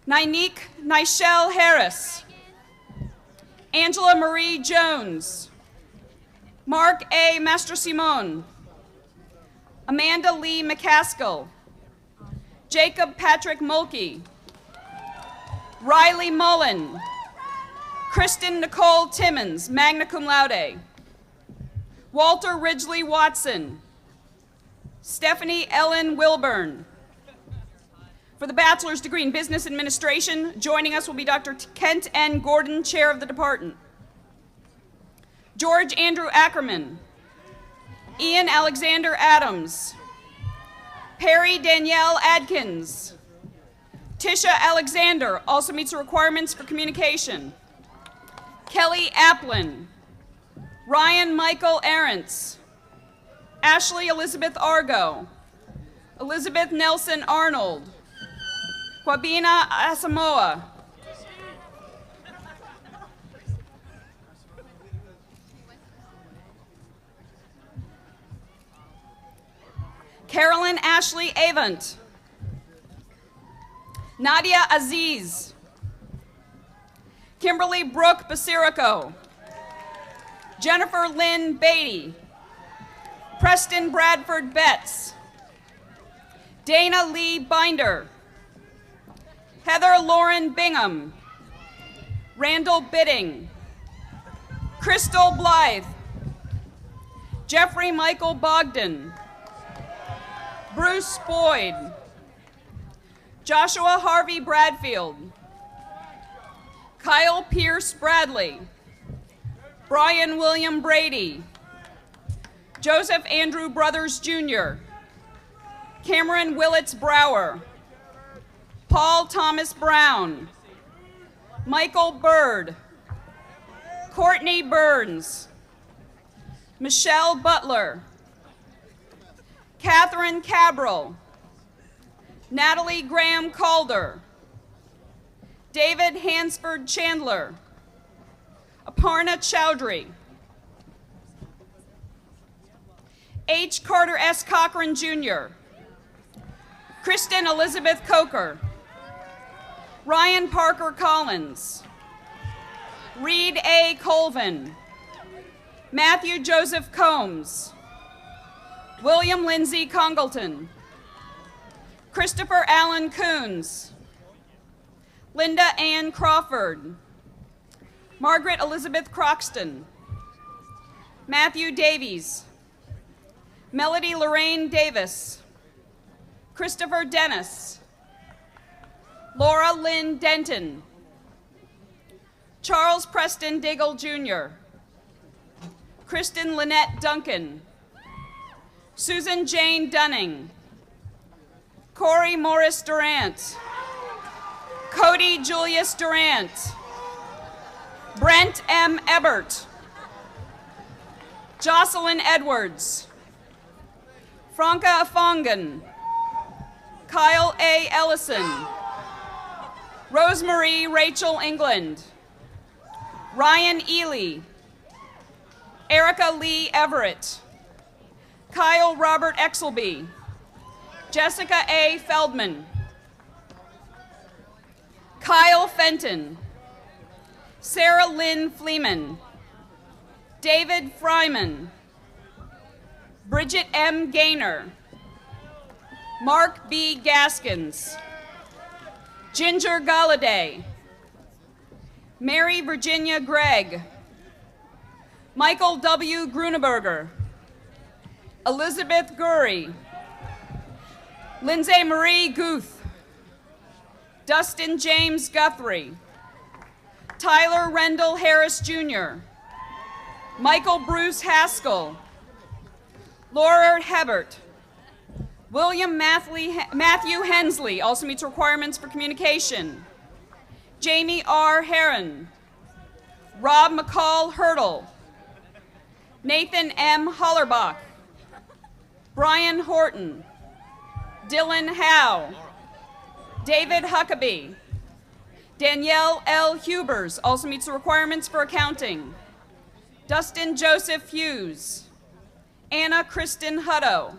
Nineek Nichelle Harris. Angela Marie Jones. Mark A. Mastrosimone. Amanda Lee McCaskill. Jacob Patrick Mulkey. Riley Mullen. Kristen Nicole Timmons, magna cum laude. Walter Ridgely Watson. Stephanie Ellen Wilburn. For the bachelor's degree in business administration, joining us will be Dr. Kent N. Gordon, chair of the department. George Andrew Ackerman. Ian Alexander Adams. Perry Danielle Adkins. Tisha Alexander also meets the requirements for communication. Kelly Applin. Ryan Michael Arentz. Ashley Elizabeth Argo. Elizabeth Nelson Arnold. Kwabina Asamoah. Carolyn Ashley Avant. Nadia Aziz. Kimberly Brooke Basirico. Jennifer Lynn Beatty. Preston Bradford Betts. Dana Lee Binder. Heather Lauren Bingham. Randall Bidding. Crystal Blythe. Jeffrey Michael Bogdan. Bruce Boyd. Joshua Harvey Bradfield. Kyle Pierce Bradley. Brian William Brady. Joseph Andrew Brothers Jr. Cameron Willits Brower. Paul Thomas Brown, Michael Bird, Courtney Burns, Michelle Butler, Catherine Cabral, Natalie Graham Calder, David Hansford Chandler, Aparna Chowdhury, H. Carter S. Cochran, Jr., Kristen Elizabeth Coker, Ryan Parker Collins, Reed A. Colvin, Matthew Joseph Combs, William Lindsay Congleton, Christopher Allen Coons, Linda Ann Crawford, Margaret Elizabeth Croxton, Matthew Davies, Melody Lorraine Davis, Christopher Dennis, Laura Lynn Denton, Charles Preston Diggle Jr., Kristen Lynette Duncan, Susan Jane Dunning, Corey Morris Durant, Cody Julius Durant, Brent M. Ebert, Jocelyn Edwards, Franca Afongan, Kyle A. Ellison, Rosemarie Rachel England, Ryan Ely, Erica Lee Everett, Kyle Robert Exelby, Jessica A. Feldman, Kyle Fenton, Sarah Lynn Fleeman, David Fryman, Bridget M. Gaynor, Mark B. Gaskins, Ginger Galladay, Mary Virginia Gregg, Michael W. Gruneberger, Elizabeth Gurry, Lindsay Marie Guth, Dustin James Guthrie, Tyler Rendell Harris Jr., Michael Bruce Haskell, Laura Hebert, William Matthew Hensley, also meets requirements for communication, Jamie R. Heron, Rob McCall Hurdle, Nathan M. Hollerbach, Brian Horton, Dylan Howe, David Huckabee, Danielle L. Hubers, also meets the requirements for accounting, Dustin Joseph Hughes, Anna Kristen Hutto,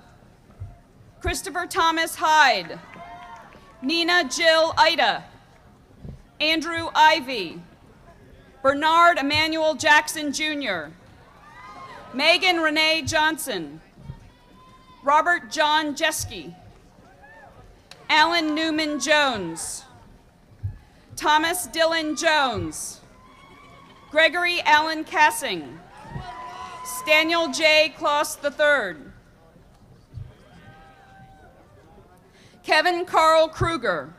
Christopher Thomas Hyde, Nina Jill Ida, Andrew Ivy, Bernard Emmanuel Jackson Jr., Megan Renee Johnson, Robert John Jeske, Alan Newman Jones, Thomas Dylan Jones, Gregory Allen Cassing, Daniel J. Kloss III, Kevin Carl Kruger,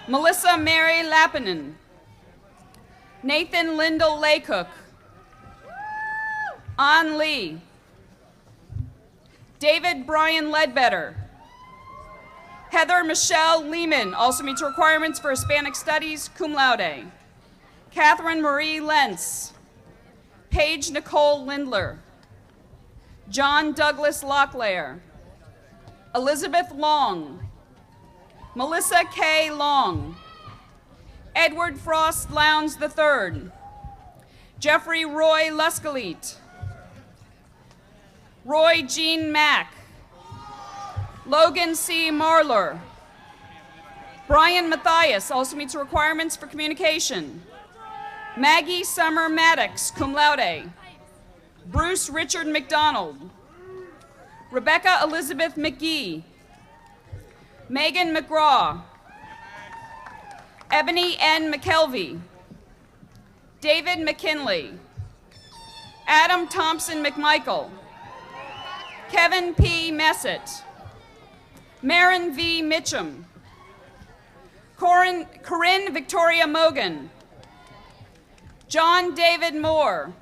Melissa Mary Lappinen, Nathan Lyndall Laycook, An Lee, David Brian Ledbetter, Heather Michelle Lehman, also meets requirements for Hispanic Studies, cum laude, Catherine Marie Lentz, Paige Nicole Lindler, John Douglas Locklear, Elizabeth Long, Melissa K. Long, Edward Frost Lowndes III, Jeffrey Roy Luskalete, Roy Jean Mack, Logan C. Marler, Brian Matthias, also meets requirements for communication, Maggie Summer Maddox, cum laude, Bruce Richard McDonald, Rebecca Elizabeth McGee, Megan McGraw, Ebony N. McKelvey, David McKinley, Adam Thompson McMichael, Kevin P. Messett, Marin V. Mitchum, Corinne Victoria Mogan, John David Moore,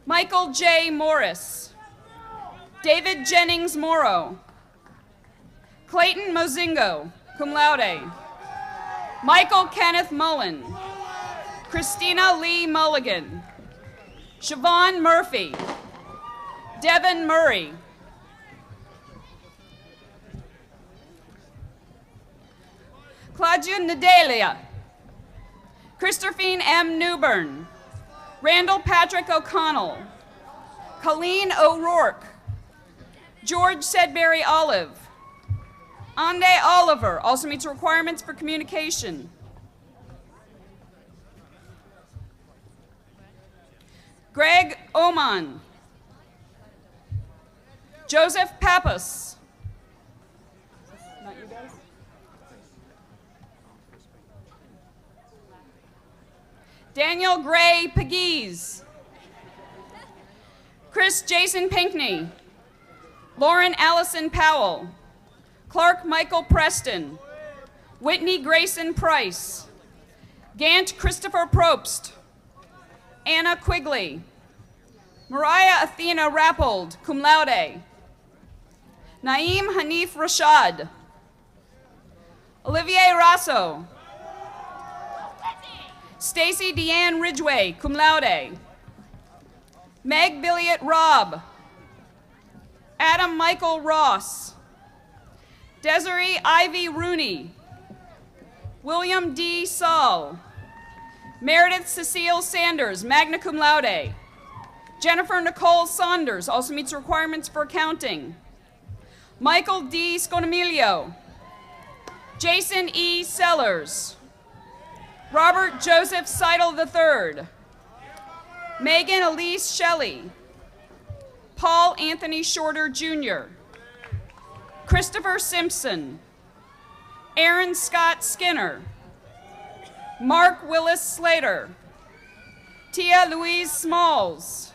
Michael J. Morris, David Jennings Morrow, Clayton Mozingo, cum laude. Michael Kenneth Mullen. Christina Lee Mulligan. Siobhan Murphy. Devin Murray. Claudia Nadelia. Christophine M. Newbern. Randall Patrick O'Connell. Colleen O'Rourke. George Sedbury Olive. Ande Oliver, also meets requirements for communication. Greg Oman. Joseph Pappas. Not you guys? Daniel Gray Pegues. Chris Jason Pinkney. Lauren Allison Powell. Clark Michael Preston. Whitney Grayson Price. Gant Christopher Probst. Anna Quigley. Mariah Athena Rappold, cum laude. Naeem Hanif Rashad. Olivier Rasso. Stacy Deanne Ridgway, cum laude. Meg Billiot Robb. Adam Michael Ross. Desiree Ivy Rooney. William D. Saul. Meredith Cecile Sanders, magna cum laude. Jennifer Nicole Saunders, also meets requirements for accounting. Michael D. Sconamilio. Jason E. Sellers. Robert Joseph Seidel III. Megan Elise Shelley. Paul Anthony Shorter Jr. Christopher Simpson. Aaron Scott Skinner. Mark Willis Slater. Tia Louise Smalls.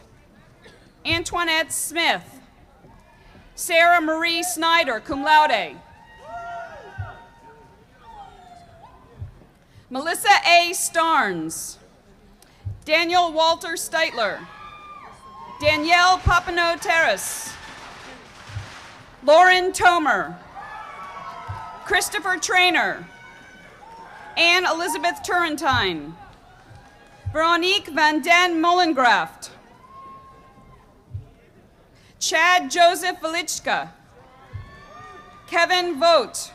Antoinette Smith. Sarah Marie Snyder, cum laude. Melissa A. Starnes. Daniel Walter Steitler. Danielle Papineau Terrace. Lauren Tomer. Christopher Trainer. Anne Elizabeth Turrentine. Veronique Van Den Mollengraft. Chad Joseph Velichka. Kevin Vogt.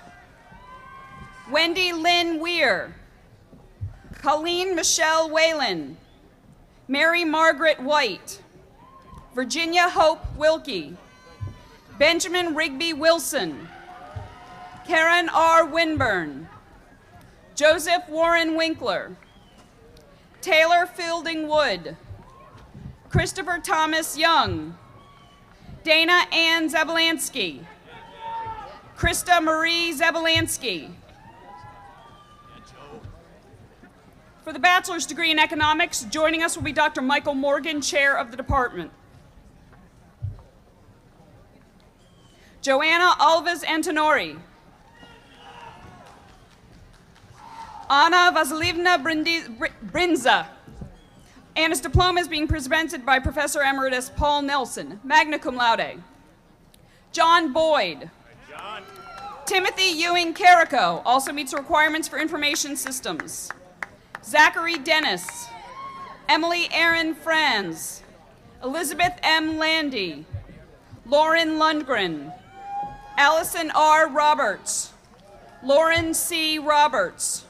Wendy Lynn Weir. Colleen Michelle Whalen. Mary Margaret White. Virginia Hope Wilkie. Benjamin Rigby Wilson. Karen R. Winburn. Joseph Warren Winkler. Taylor Fielding Wood. Christopher Thomas Young. Dana Ann Zabalansky. Krista Marie Zabalansky. For the bachelor's degree in economics, joining us will be Dr. Michael Morgan, chair of the department. Joanna Alves Antonori. Anna Vasilievna Brinza. Anna's diploma is being presented by Professor Emeritus Paul Nelson, magna cum laude. John Boyd. John. Timothy Ewing Carrico, also meets requirements for information systems. Zachary Dennis. Emily Aaron Franz. Elizabeth M. Landy. Lauren Lundgren. Allison R. Roberts. Lauren C. Roberts.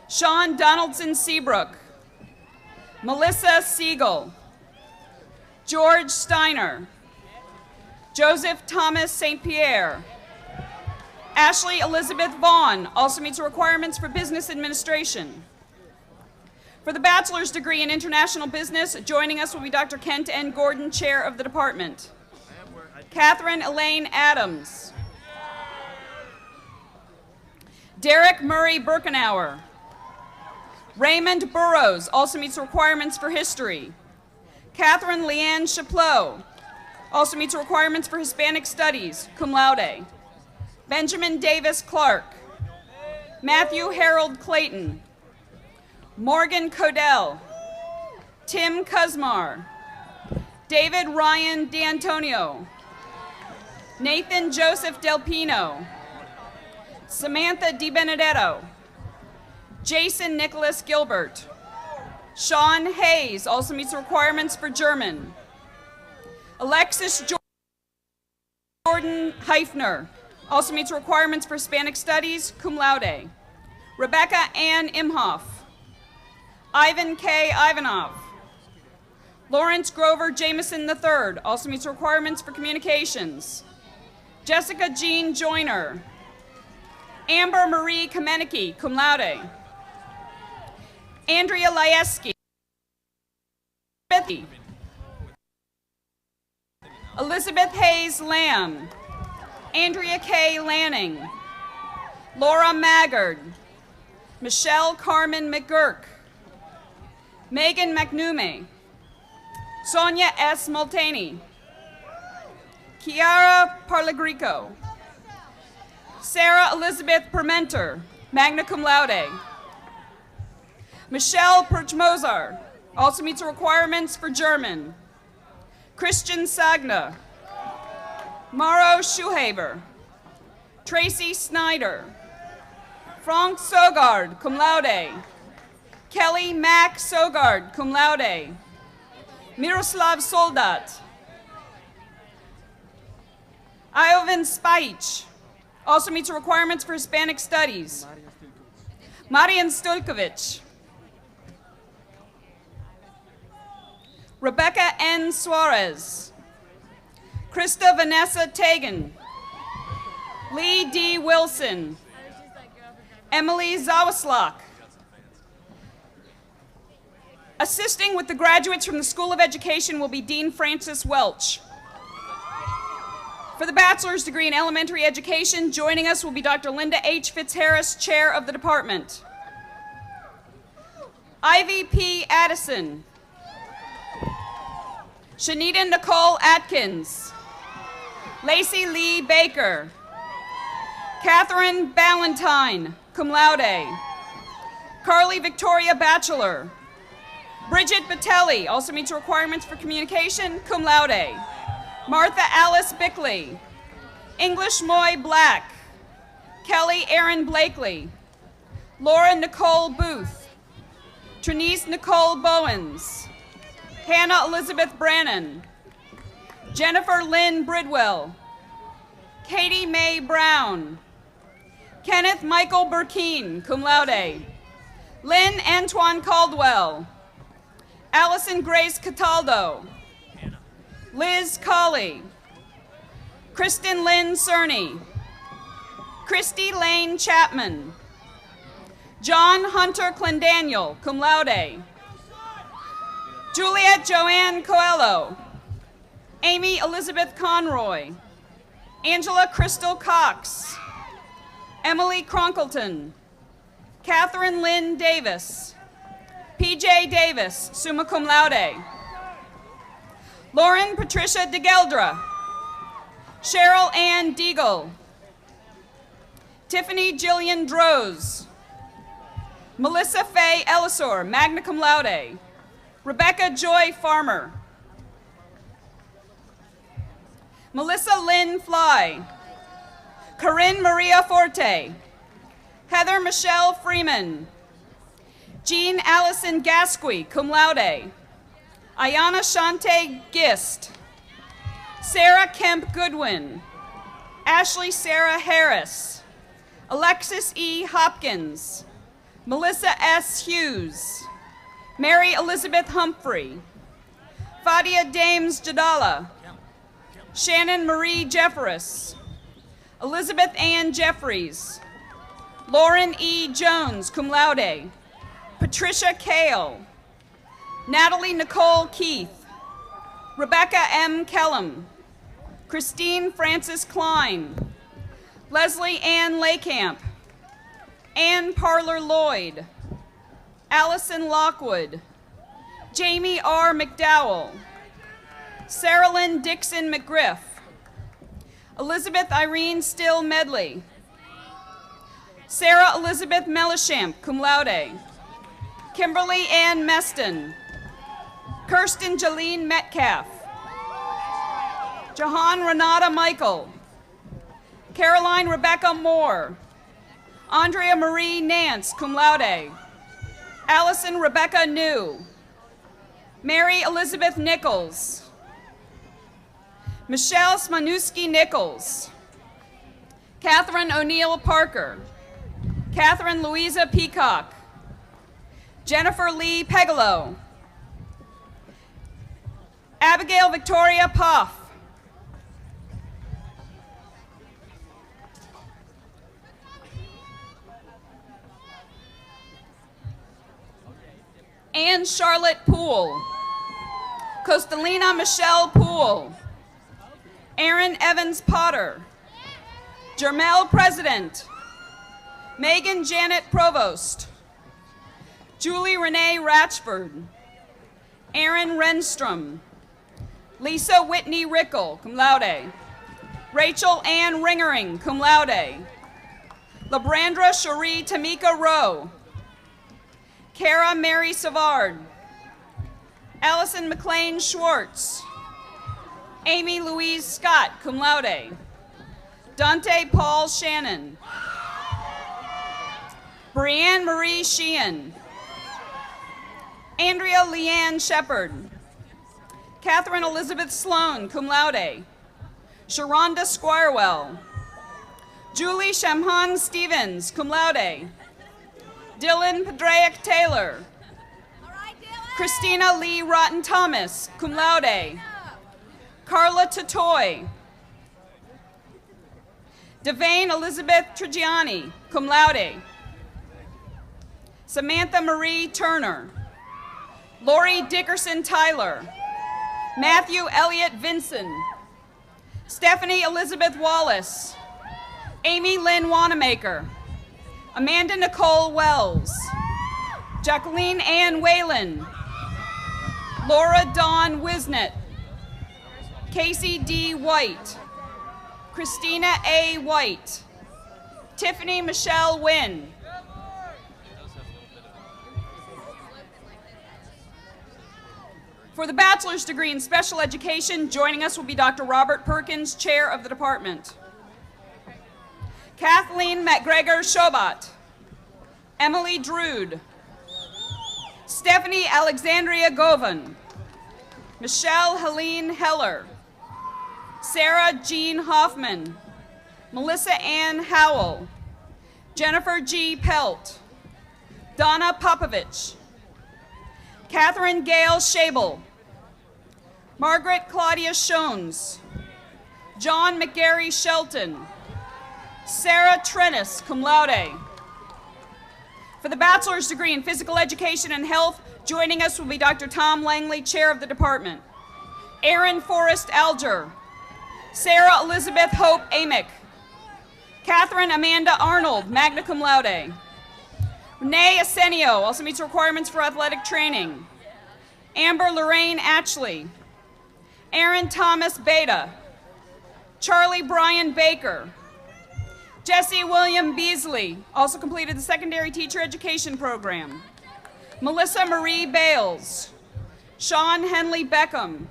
Sean Donaldson Seabrook. Melissa Siegel. George Steiner. Joseph Thomas St. Pierre. Ashley Elizabeth Vaughn, also meets requirements for business administration. For the bachelor's degree in international business, joining us will be Dr. Kent N. Gordon, chair of the department. Catherine Elaine Adams. Derek Murray Birkenauer. Raymond Burrows, also meets requirements for history. Catherine Leanne Chaplot, also meets requirements for Hispanic studies, cum laude. Benjamin Davis Clark. Matthew Harold Clayton. Morgan Codell. Tim Kuzmar. David Ryan D'Antonio. Nathan Joseph Del Pino. Samantha DiBenedetto. Jason Nicholas Gilbert. Sean Hayes also meets the requirements for German. Alexis Jordan Heifner also meets the requirements for Hispanic Studies, cum laude. Rebecca Ann Imhoff. Ivan K. Ivanov. Lawrence Grover Jameson III also meets the requirements for Communications. Jessica Jean Joyner. Amber Marie Kamenicki, cum laude. Andrea Laeski. Elizabeth Hayes Lamb. Andrea K. Lanning. Laura Maggard. Michelle Carmen McGurk. Megan McNume. Sonia S. Multaney. Chiara Parlagrico. Sarah Elizabeth Permenter, magna cum laude. Michelle Perchmozar also meets the requirements for German. Christian Sagna. Maro Schuhaber. Tracy Snyder. Frank Sogard, cum laude. Kelly Mack Sogard, cum laude. Miroslav Soldat. Ivan Spajc also meets the requirements for Hispanic Studies. Marian Stojkovic. Rebecca N. Suarez. Krista Vanessa Tagan. Lee D. Wilson. Emily Zawaslak. Assisting with the graduates from the School of Education will be Dean Francis Welch. For the bachelor's degree in elementary education, joining us will be Dr. Linda H. Fitzharris, chair of the department. Ivy P. Addison. Shanita Nicole Atkins. Lacey Lee Baker. Catherine Ballantyne, cum laude. Carly Victoria Batchelor. Bridget Batelli also meets the requirements for communication, cum laude. Martha Alice Bickley. English Moy Black. Kelly Erin Blakely. Laura Nicole Booth. Trinice Nicole Bowens. Hannah Elizabeth Brannon. Jennifer Lynn Bridwell. Katie Mae Brown. Kenneth Michael Burkeen, cum laude. Lynn Antoine Caldwell. Allison Grace Cataldo. Liz Colley. Kristen Lynn Cerny. Christy Lane Chapman. John Hunter Clendaniel, cum laude. Juliet Joanne Coelho. Amy Elizabeth Conroy. Angela Crystal Cox. Emily Cronkleton. Catherine Lynn Davis. PJ Davis, summa cum laude. Lauren Patricia DeGeldra. Cheryl Ann Deagle. Tiffany Jillian Droz. Melissa Faye Ellisor, magna cum laude. Rebecca Joy Farmer. Melissa Lynn Fly. Corinne Maria Forte. Heather Michelle Freeman. Jean Allison Gasqui, cum laude. Ayana Shante Gist. Sarah Kemp Goodwin. Ashley Sarah Harris. Alexis E. Hopkins. Melissa S. Hughes. Mary Elizabeth Humphrey. Fadia Dames Jadala. Shannon Marie Jeffress. Elizabeth Ann Jeffries. Lauren E. Jones, cum laude. Patricia Kale. Natalie Nicole Keith. Rebecca M. Kellum. Christine Frances Klein. Leslie Ann Laycamp. Ann Parler Lloyd. Allison Lockwood. Jamie R. McDowell. Sarah Lynn Dixon McGriff. Elizabeth Irene Still Medley. Sarah Elizabeth Mellichamp, cum laude. Kimberly Ann Meston. Kirsten Jaleen Metcalf. Jahan Renata Michael. Caroline Rebecca Moore. Andrea Marie Nance, cum laude. Allison Rebecca New. Mary Elizabeth Nichols. Michelle Smanuski Nichols. Catherine O'Neill Parker. Catherine Louisa Peacock. Jennifer Lee Pegalo. Abigail Victoria Poff. Anne Charlotte Poole. Costalina Michelle Poole. Aaron Evans Potter. Jermel President. Megan Janet Provost. Julie Renee Ratchford. Aaron Renstrom. Lisa Whitney Rickle, cum laude. Rachel Ann Ringering, cum laude. Labrandra Cherie Tamika Rowe. Kara Mary Savard. Allison McLean Schwartz. Amy Louise Scott, cum laude. Dante Paul Shannon. Brianne Marie Sheehan. Andrea Leanne Shepard. Catherine Elizabeth Sloan, cum laude. Sharonda Squirewell. Julie Shamhan Stevens, cum laude. Dylan Padraic Taylor. Christina Lee Rotten Thomas, cum laude. Carla Tatoy. Devane Elizabeth Trigiani, cum laude. Samantha Marie Turner. Lori Dickerson Tyler. Matthew Elliott Vinson. Stephanie Elizabeth Wallace. Amy Lynn Wanamaker. Amanda Nicole Wells. Jacqueline Ann Whalen. Laura Dawn Wisnett. Casey D. White. Christina A. White. Tiffany Michelle Wynn. For the bachelor's degree in special education, joining us will be Dr. Robert Perkins, chair of the department. Kathleen McGregor Shobat. Emily Drood. Stephanie Alexandria Govan. Michelle Helene Heller. Sarah Jean Hoffman. Melissa Ann Howell. Jennifer G. Pelt. Donna Popovich. Catherine Gail Schabel. Margaret Claudia Shones. John McGarry Shelton. Sarah Trennis, cum laude. For the bachelor's degree in physical education and health, joining us will be Dr. Tom Langley, chair of the department. Aaron Forrest Alger. Sarah Elizabeth Hope Amick. Catherine Amanda Arnold, magna cum laude. Renee Asenio also meets requirements for athletic training. Amber Lorraine Atchley. Aaron Thomas Beta. Charlie Brian Baker. Jesse William Beasley, also completed the secondary teacher education program. Melissa Marie Bales. Sean Henley Beckham.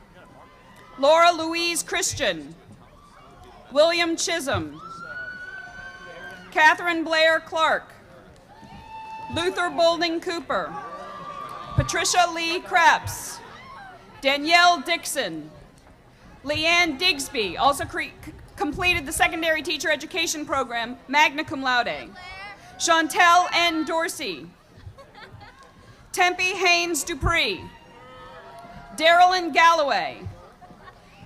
Laura Louise Christian. William Chisholm. Catherine Blair Clark. Luther Boulding Cooper. Patricia Lee Krapps. Danielle Dixon. Leanne Digsby, also completed the secondary teacher education program, magna cum laude. Chantel N. Dorsey. Tempe Haynes Dupree. Darylyn Galloway.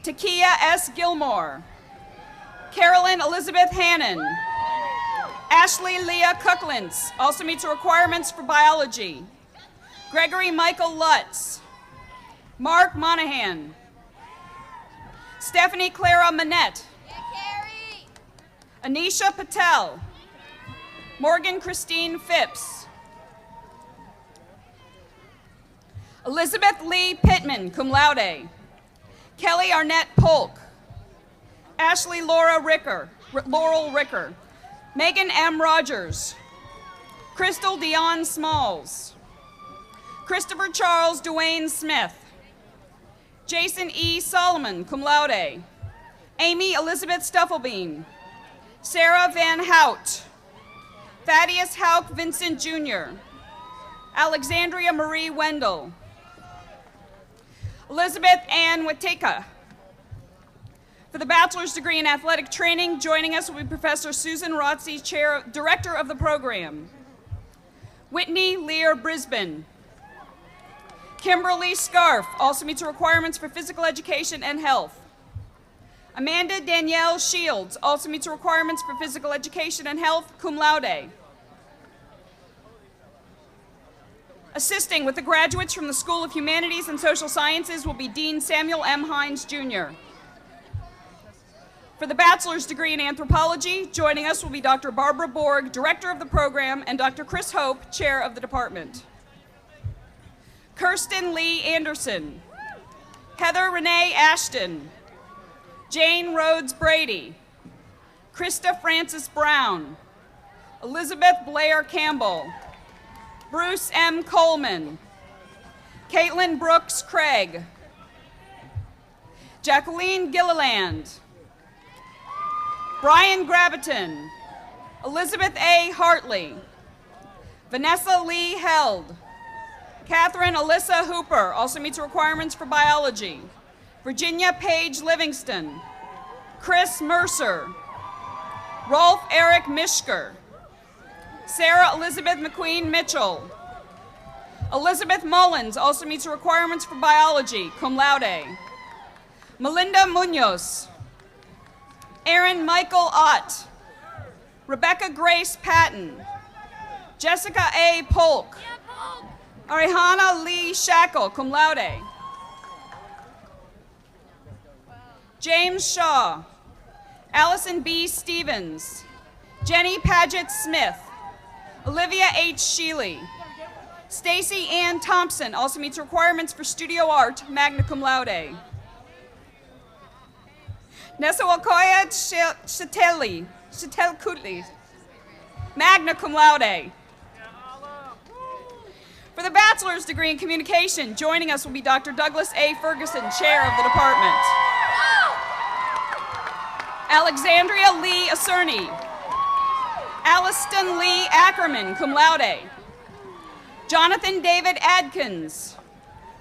Takia S. Gilmore. Carolyn Elizabeth Hannon. Ashley Leah Kuklintz, also meets the requirements for biology. Gregory Michael Lutz. Mark Monahan. Stephanie Clara Manette. Anisha Patel. Morgan Christine Phipps. Elizabeth Lee Pittman, cum laude. Kelly Arnett Polk. Ashley Laurel Ricker. Megan M. Rogers. Crystal Dion Smalls. Christopher Charles Duane Smith. Jason E. Solomon, cum laude. Amy Elizabeth Stufflebean. Sarah Van Hout. Thaddeus Hauk Vincent Jr., Alexandria Marie Wendell, Elizabeth Ann Witeka. For the bachelor's degree in athletic training, joining us will be Professor Susan Rotzi, Director of the program. Whitney Lear Brisbane. Kimberly Scarf, also meets the requirements for physical education and health. Amanda Danielle Shields, also meets the requirements for physical education and health, cum laude. Assisting with the graduates from the School of Humanities and Social Sciences will be Dean Samuel M. Hines, Jr. For the bachelor's degree in anthropology, joining us will be Dr. Barbara Borg, Director of the program, and Dr. Chris Hope, Chair of the department. Kirsten Lee Anderson, Heather Renee Ashton, Jane Rhodes Brady, Krista Francis Brown, Elizabeth Blair Campbell, Bruce M. Coleman, Caitlin Brooks Craig, Jacqueline Gilliland, Brian Graviton, Elizabeth A. Hartley, Vanessa Lee Held, Catherine Alyssa Hooper, also meets requirements for biology, Virginia Page Livingston, Chris Mercer, Rolf Eric Mishker, Sarah Elizabeth McQueen Mitchell, Elizabeth Mullins, also meets the requirements for biology, cum laude, Melinda Munoz, Aaron Michael Ott, Rebecca Grace Patton, Jessica A. Polk, Arihana Lee Shackle, cum laude, James Shaw, Allison B. Stevens, Jenny Paget Smith, Olivia H. Sheely, Stacy Ann Thompson, also meets requirements for studio art, magna cum laude. Nesawakoya Chatelkutli, magna cum laude. For the bachelor's degree in communication, joining us will be Dr. Douglas A. Ferguson, Chair of the department. Alexandria Lee Acerny, Alliston Lee Ackerman, cum laude. Jonathan David Adkins,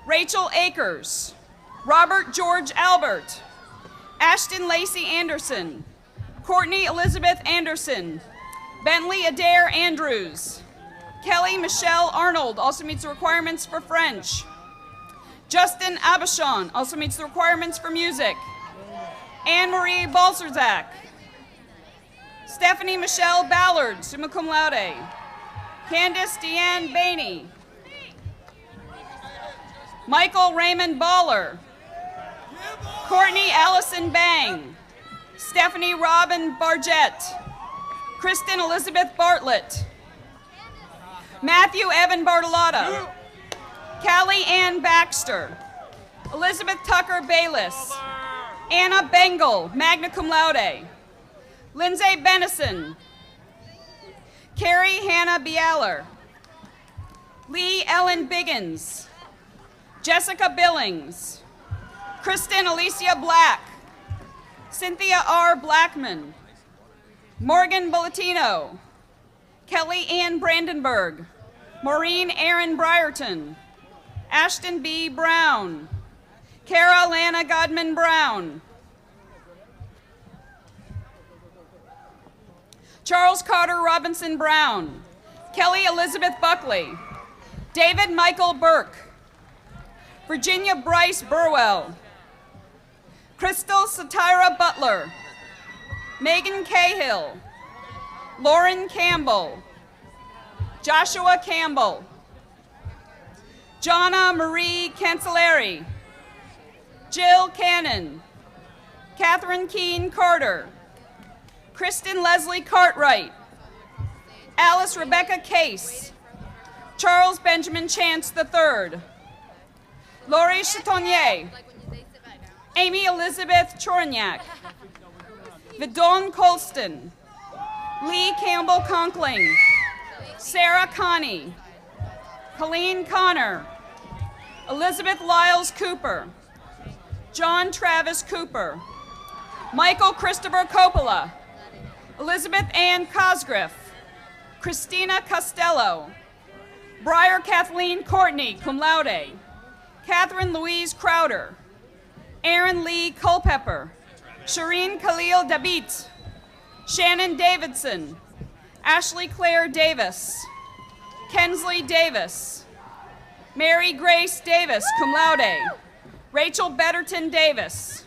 Rachel Akers, Robert George Albert, Ashton Lacey Anderson, Courtney Elizabeth Anderson, Bentley Adair Andrews, Kelly Michelle Arnold, also meets the requirements for French. Justin Abishon, also meets the requirements for music. Anne-Marie Balserzak, Stephanie Michelle Ballard, summa cum laude. Candace Deanne Bainey, Michael Raymond Baller, Courtney Allison Bang, Stephanie Robin Bargett, Kristen Elizabeth Bartlett, Matthew Evan Bartolotta, Callie Ann Baxter, Elizabeth Tucker Bayless, Anna Bengal, magna cum laude, Lindsay Benison, Carrie Hannah Bialer, Lee Ellen Biggins, Jessica Billings, Kristen Alicia Black, Cynthia R. Blackman, Morgan Bolletino, Kelly Ann Brandenburg, Maureen Aaron Brierton, Ashton B. Brown, Cara Lana Godman Brown, Charles Carter Robinson Brown, Kelly Elizabeth Buckley, David Michael Burke, Virginia Bryce Burwell, Crystal Satira Butler, Megan Cahill, Lauren Campbell, Joshua Campbell, Jonna Marie Cancelleri, Jill Cannon, Catherine Keene Carter, Kristen Leslie Cartwright, Alice Rebecca Case, Charles Benjamin Chance III, Laurie Chatonnier, Amy Elizabeth Chorniak, Vidon Colston, Lee Campbell Conkling, Sarah Connie, Colleen Connor, Elizabeth Lyles Cooper, John Travis Cooper, Michael Christopher Coppola, Elizabeth Ann Cosgriff, Christina Costello. Breyer Kathleen Courtney, cum laude. Catherine Louise Crowder. Aaron Lee Culpepper. Shireen Khalil Dabit. Shannon Davidson. Ashley Claire Davis. Kensley Davis. Mary Grace Davis, cum laude. Rachel Betterton Davis.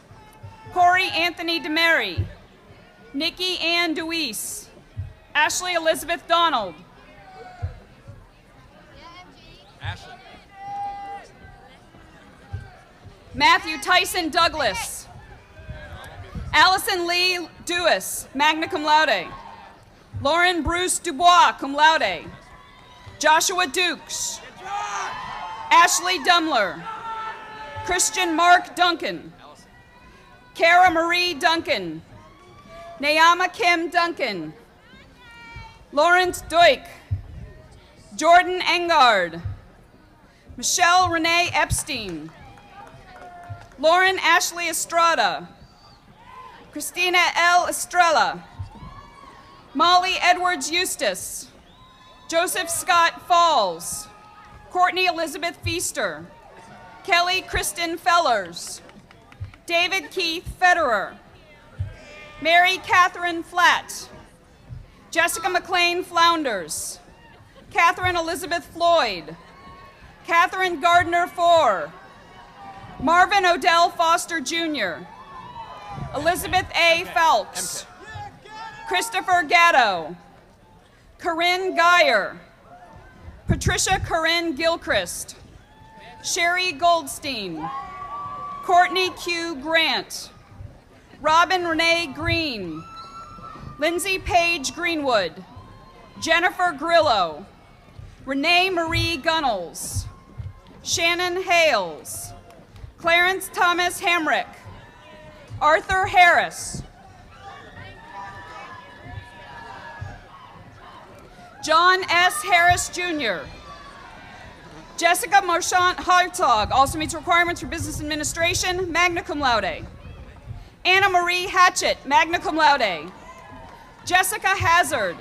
Corey Anthony DeMary. Nikki Ann Deweese. Ashley Elizabeth Donald. Ashley. Matthew Tyson Douglas. Allison Lee Dewis, magna cum laude. Lauren Bruce Dubois, cum laude. Joshua Dukes. Ashley Dumler. Christian Mark Duncan. Kara Marie Duncan. Nayama Kim Duncan. Lawrence Doik. Jordan Engard. Michelle Renee Epstein. Lauren Ashley Estrada. Christina L. Estrella. Molly Edwards Eustace. Joseph Scott Falls. Courtney Elizabeth Feaster. Kelly Kristen Fellers. David Keith Federer. Mary Catherine Flatt. Jessica McLean Flounders. Catherine Elizabeth Floyd. Catherine Gardner Four. Marvin Odell Foster Jr. Elizabeth A. Phelps. Christopher Gatto. Corinne Geyer. Patricia Corinne Gilchrist. Sherry Goldstein. Courtney Q. Grant. Robin Renee Green. Lindsay Page Greenwood. Jennifer Grillo. Renee Marie Gunnels. Shannon Hales. Clarence Thomas Hamrick. Arthur Harris. John S. Harris Jr. Jessica Marchant Hartog, also meets requirements for business administration, magna cum laude. Anna Marie Hatchett, magna cum laude. Jessica Hazard.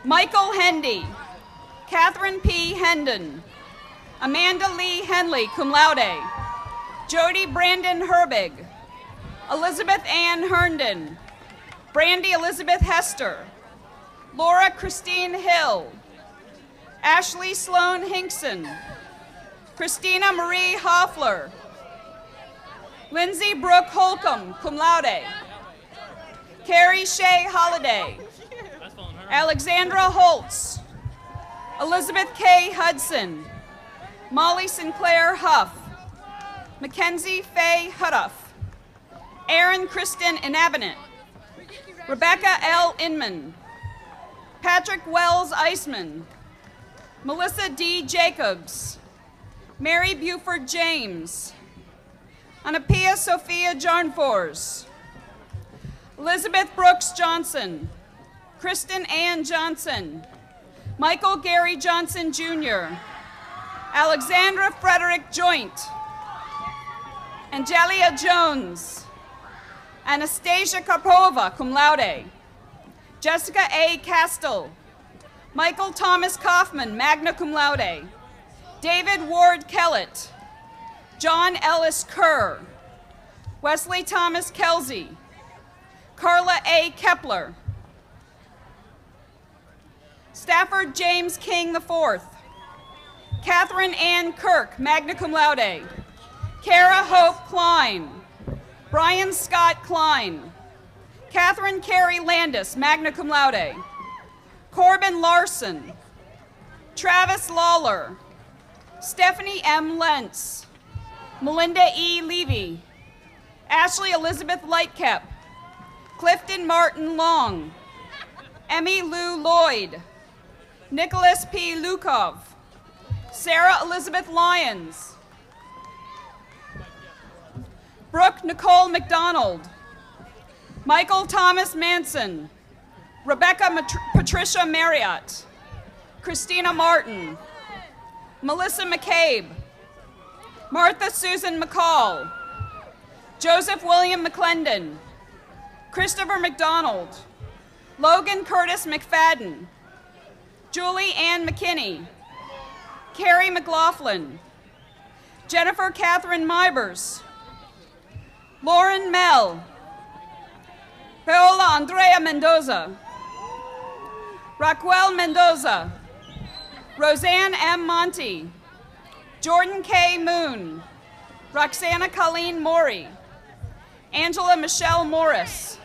Michael Hendy. Catherine P. Hendon. Amanda Lee Henley, cum laude. Jody Brandon Herbig. Elizabeth Ann Herndon. Brandy Elizabeth Hester. Laura Christine Hill. Ashley Sloan Hinkson. Christina Marie Hoffler. Lindsay Brooke Holcomb, cum laude. Carrie Shea Holliday. Alexandra Holtz. Elizabeth K. Hudson. Molly Sinclair Huff. Mackenzie Faye Huduff. Erin Kristen Inabinant. Rebecca L. Inman. Patrick Wells Iceman. Melissa D. Jacobs. Mary Buford James. Anapia Sophia Jarnfors. Elizabeth Brooks Johnson. Kristen Ann Johnson. Michael Gary Johnson Jr. Alexandra Frederick Joint. Angelia Jones. Anastasia Karpova, cum laude. Jessica A. Castle. Michael Thomas Kaufman, magna cum laude. David Ward Kellett. John Ellis Kerr. Wesley Thomas Kelsey. Carla A. Kepler. Stafford James King IV. Catherine Ann Kirk, magna cum laude. Kara Hope Klein. Brian Scott Klein. Catherine Carey Landis, magna cum laude. Corbin Larson. Travis Lawler. Stephanie M. Lentz. Melinda E. Levy. Ashley Elizabeth Lightcap. Clifton Martin Long. Emmy Lou Lloyd. Nicholas P. Lukov. Sarah Elizabeth Lyons. Brooke Nicole McDonald. Michael Thomas Manson. Rebecca Patricia Marriott. Christina Martin. Melissa McCabe. Martha Susan McCall. Joseph William McClendon. Christopher McDonald. Logan Curtis McFadden. Julie Ann McKinney, Carrie McLaughlin, Jennifer Catherine Mybers, Lauren Mell, Paola Andrea Mendoza, Raquel Mendoza, Roseanne M. Monty, Jordan K. Moon, Roxana Colleen Maury, Angela Michelle Morris,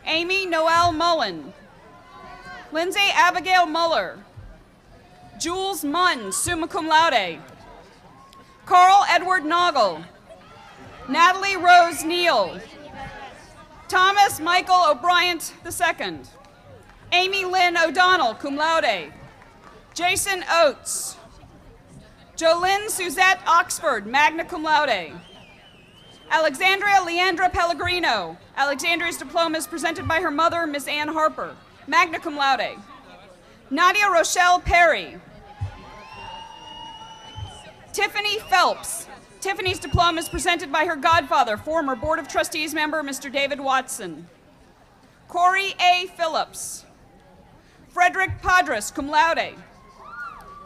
Amy Noel Mullen, Lindsay Abigail Muller, Jules Munn, summa cum laude, Carl Edward Noggle, Natalie Rose Neal, Thomas Michael O'Brien II, Amy Lynn O'Donnell, cum laude, Jason Oates, Jolynn Suzette Oxford, magna cum laude, Alexandria Leandra Pellegrino. Alexandria's diploma is presented by her mother, Miss Ann Harper, magna cum laude. Nadia Rochelle Perry. Tiffany Phelps. Tiffany's diploma is presented by her godfather, former Board of Trustees member, Mr. David Watson. Corey A. Phillips. Frederick Padres, cum laude.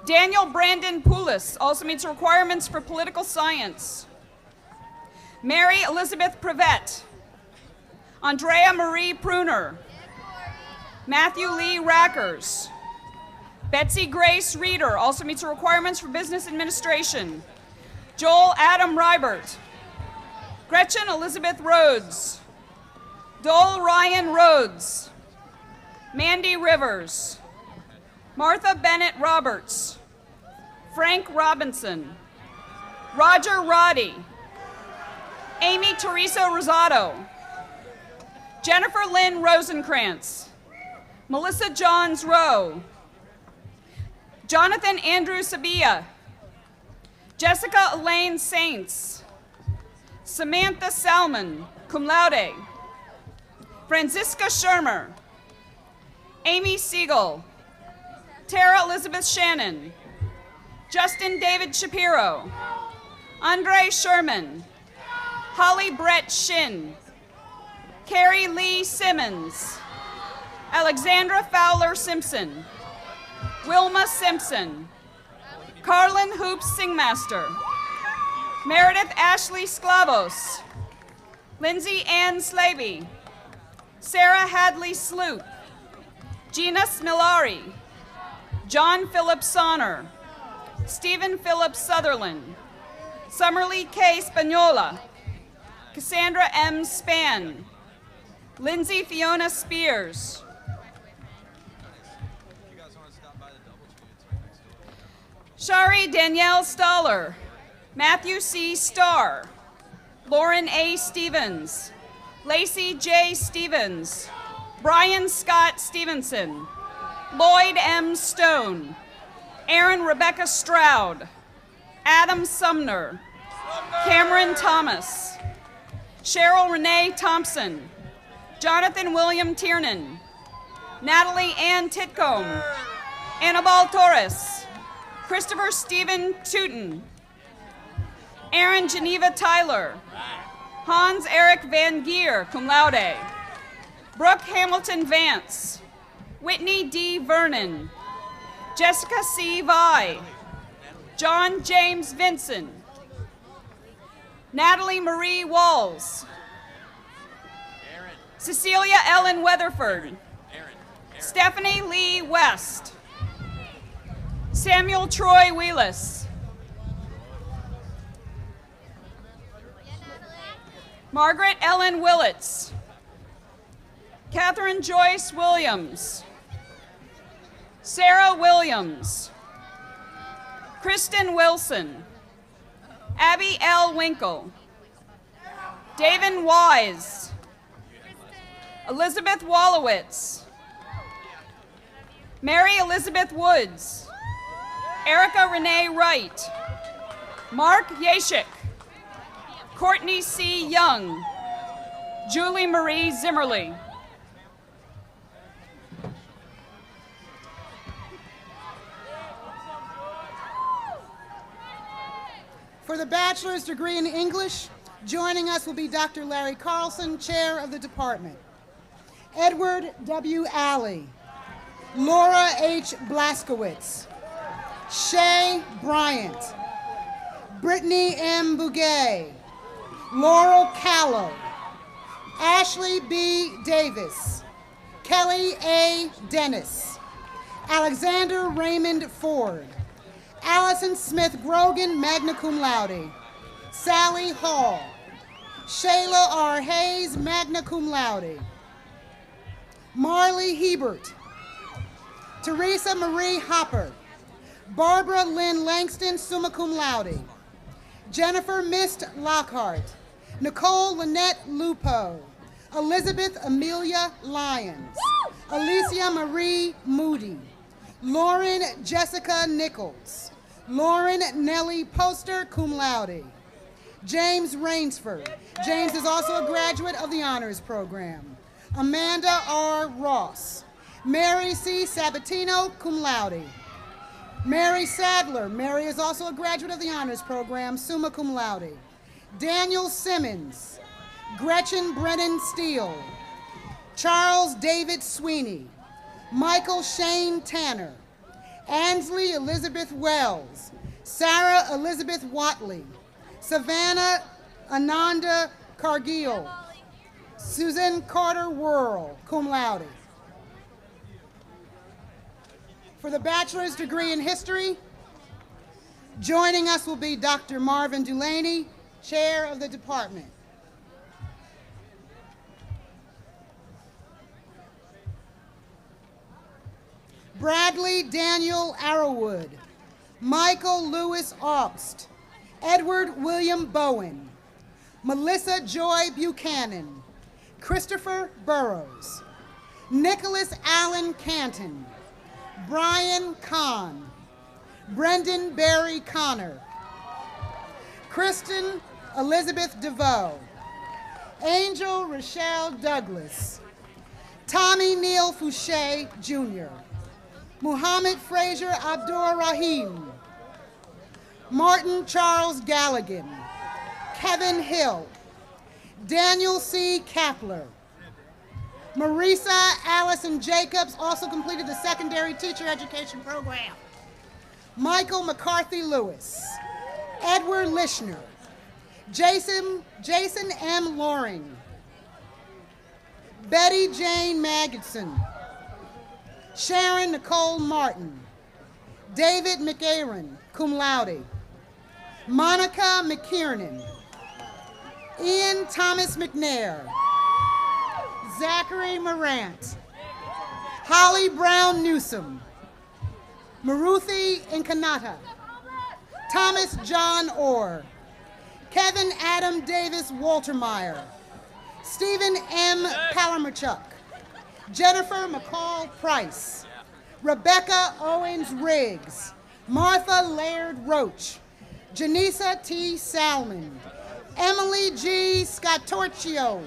Daniel Brandon Poulis also meets requirements for political science. Mary Elizabeth Prevette. Andrea Marie Pruner. Matthew Lee Rackers. Betsy Grace Reeder also meets the requirements for business administration. Joel Adam Rybert. Gretchen Elizabeth Rhodes. Dole Ryan Rhodes. Mandy Rivers. Martha Bennett Roberts. Frank Robinson. Roger Roddy. Amy Teresa Rosado. Jennifer Lynn Rosenkrantz. Melissa Johns Rowe. Jonathan Andrew Sabia. Jessica Elaine Saints. Samantha Salmon, cum laude. Franziska Shermer. Amy Siegel. Tara Elizabeth Shannon. Justin David Shapiro. Andre Sherman. Holly Brett Shin. Carrie Lee Simmons. Alexandra Fowler Simpson. Wilma Simpson. Carlin Hoops Singmaster. Meredith Ashley Sklavos. Lindsay Ann Slavey. Sarah Hadley Sloop. Gina Smilari. John Philip Sonner. Stephen Philip Sutherland. Summerlee K. Spagnola. Cassandra M. Spann. Lindsay Fiona Spears. Shari Danielle Stoller. Matthew C. Starr. Lauren A. Stevens. Lacey J. Stevens. Brian Scott Stevenson. Lloyd M. Stone. Aaron Rebecca Stroud. Adam Sumner. Cameron Thomas. Cheryl Renee Thompson. Jonathan William Tiernan. Natalie Ann Titcomb. Annabelle Torres. Christopher Stephen Tooten. Aaron Geneva Tyler. Hans Eric Van Gier, cum laude. Brooke Hamilton Vance. Whitney D. Vernon. Jessica C. Vi. John James Vinson. Natalie Marie Walls. Cecilia Ellen Weatherford. Stephanie Lee West. Samuel Troy Wheelis. Margaret Ellen Willits. Catherine Joyce Williams. Sarah Williams. Kristen Wilson. Abby L. Winkle. David Wise. Elizabeth Wallowitz. Mary Elizabeth Woods. Erica Renee Wright. Mark Yashik. Courtney C. Young. Julie Marie Zimmerly. For the bachelor's degree in English, joining us will be Dr. Larry Carlson, chair of the department. Edward W. Alley. Laura H. Blaskowitz, Shay Bryant, Brittany M. Bouguet, Laurel Callow, Ashley B. Davis, Kelly A. Dennis, Alexander Raymond Ford, Allison Smith Grogan, magna cum laude, Sally Hall, Shayla R. Hayes, magna cum laude, Marley Hebert, Teresa Marie Hopper, Barbara Lynn Langston, summa cum laude, Jennifer Mist Lockhart, Nicole Lynette Lupo, Elizabeth Amelia Lyons, Alicia Marie Moody, Lauren Jessica Nichols, Lauren Nellie Poster, cum laude, James Rainsford. James is also a graduate of the Honors Program. Amanda R. Ross, Mary C. Sabatino, cum laude, Mary Sadler. Mary is also a graduate of the Honors Program, summa cum laude. Daniel Simmons, Gretchen Brennan Steele, Charles David Sweeney, Michael Shane Tanner, Ansley Elizabeth Wells, Sarah Elizabeth Watley, Savannah Ananda Cargill, Susan Carter Whirl, cum laude. For the bachelor's degree in history, joining us will be Dr. Marvin Dulaney, chair of the department. Bradley Daniel Arrowwood, Michael Lewis Augst, Edward William Bowen, Melissa Joy Buchanan, Christopher Burrows, Nicholas Allen Canton, Brian Kahn, Brendan Barry Connor, Kristen Elizabeth DeVoe, Angel Rochelle Douglas, Tommy Neal Fouché Jr., Muhammad Fraser Abdur Rahim, Martin Charles Galligan, Kevin Hill, Daniel C. Kapler, Marisa Allison Jacobs also completed the secondary teacher education program, Michael McCarthy Lewis, Edward Lishner, Jason M. Loring, Betty Jane Magidson, Sharon Nicole Martin, David McAaron, cum laude, Monica McKiernan, Ian Thomas McNair, Zachary Morant, Holly Brown Newsom, Maruthi Inkanata, Thomas John Orr, Kevin Adam Davis Waltermeyer, Stephen M. Palamerchuk, Jennifer McCall Price, Rebecca Owens Riggs, Martha Laird Roach, Janisa T. Salmon, Emily G. Scatorcio,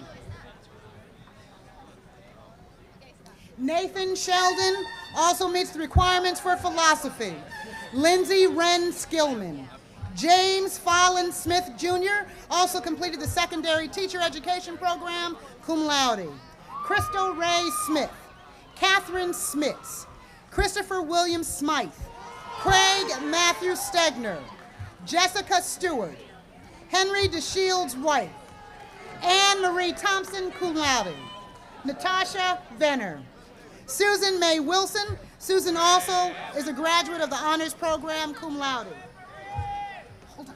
Nathan Sheldon also meets the requirements for philosophy, Lindsay Wren Skillman, James Fallon Smith Jr. also completed the secondary teacher education program, cum laude, Crystal Ray Smith, Catherine Smits, Christopher William Smythe, Craig Matthew Stegner, Jessica Stewart, Henry DeShields White, Anne Marie Thompson, cum laude, Natasha Venner, Susan May Wilson. Susan also is a graduate of the Honors Program, cum laude. Hold on.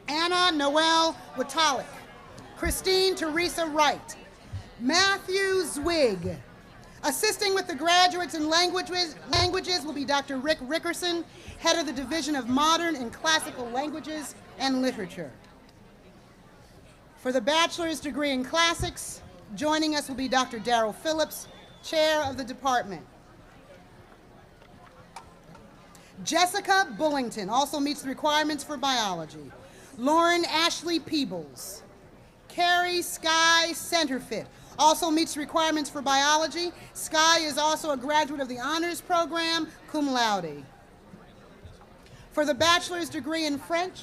Anna Noel Witalik, Christine Teresa Wright, Matthew Zwig. Assisting with the graduates in languages will be Dr. Rick Rickerson, head of the Division of Modern and Classical Languages and Literature. For the bachelor's degree in classics, joining us will be Dr. Darrell Phillips, chair of the department. Jessica Bullington also meets the requirements for biology. Lauren Ashley Peebles. Carrie Sky Centerfit also meets requirements for biology. Sky is also a graduate of the Honors Program, cum laude. For the bachelor's degree in French,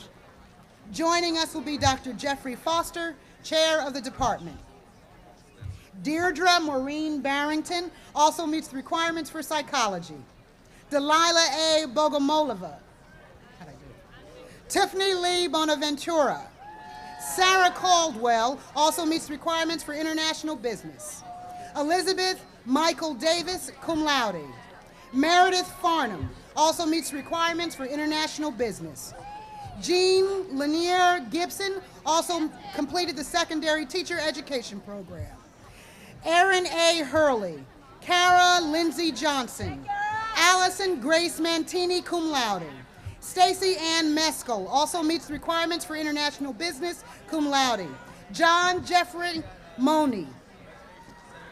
joining us will be Dr. Jeffrey Foster, chair of the department. Deirdre Maureen Barrington also meets the requirements for psychology. Delilah A. Bogomolova. Tiffany Lee Bonaventura. Sarah Caldwell also meets the requirements for international business. Elizabeth Michael Davis, cum laude. Meredith Farnham also meets requirements for international business. Jean Lanier Gibson also completed the secondary teacher education program. Erin A. Hurley, Kara Lindsay Johnson, Allison Grace Mantini, cum laude. Stacy Ann Meskel also meets the requirements for international business, cum laude. John Jeffrey Moni.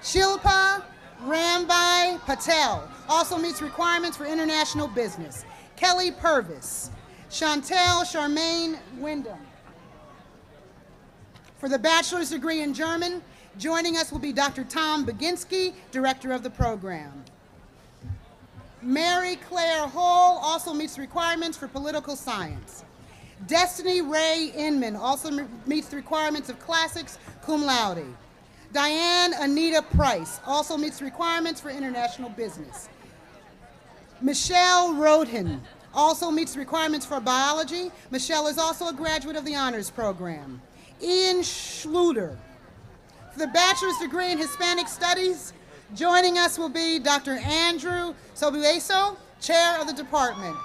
Shilpa Rambai Patel also meets requirements for international business. Kelly Purvis. Chantel Charmaine Wyndham. For the bachelor's degree in German, joining us will be Dr. Tom Baginski, director of the program. Mary Claire Hall also meets the requirements for political science. Destiny Ray Inman also meets the requirements of classics, cum laude. Diane Anita Price also meets the requirements for international business. Michelle Rodhin also meets the requirements for biology. Michelle is also a graduate of the honors program. Ian Schluter. For the bachelor's degree in Hispanic Studies, joining us will be Dr. Andrew Sobueso, chair of the department.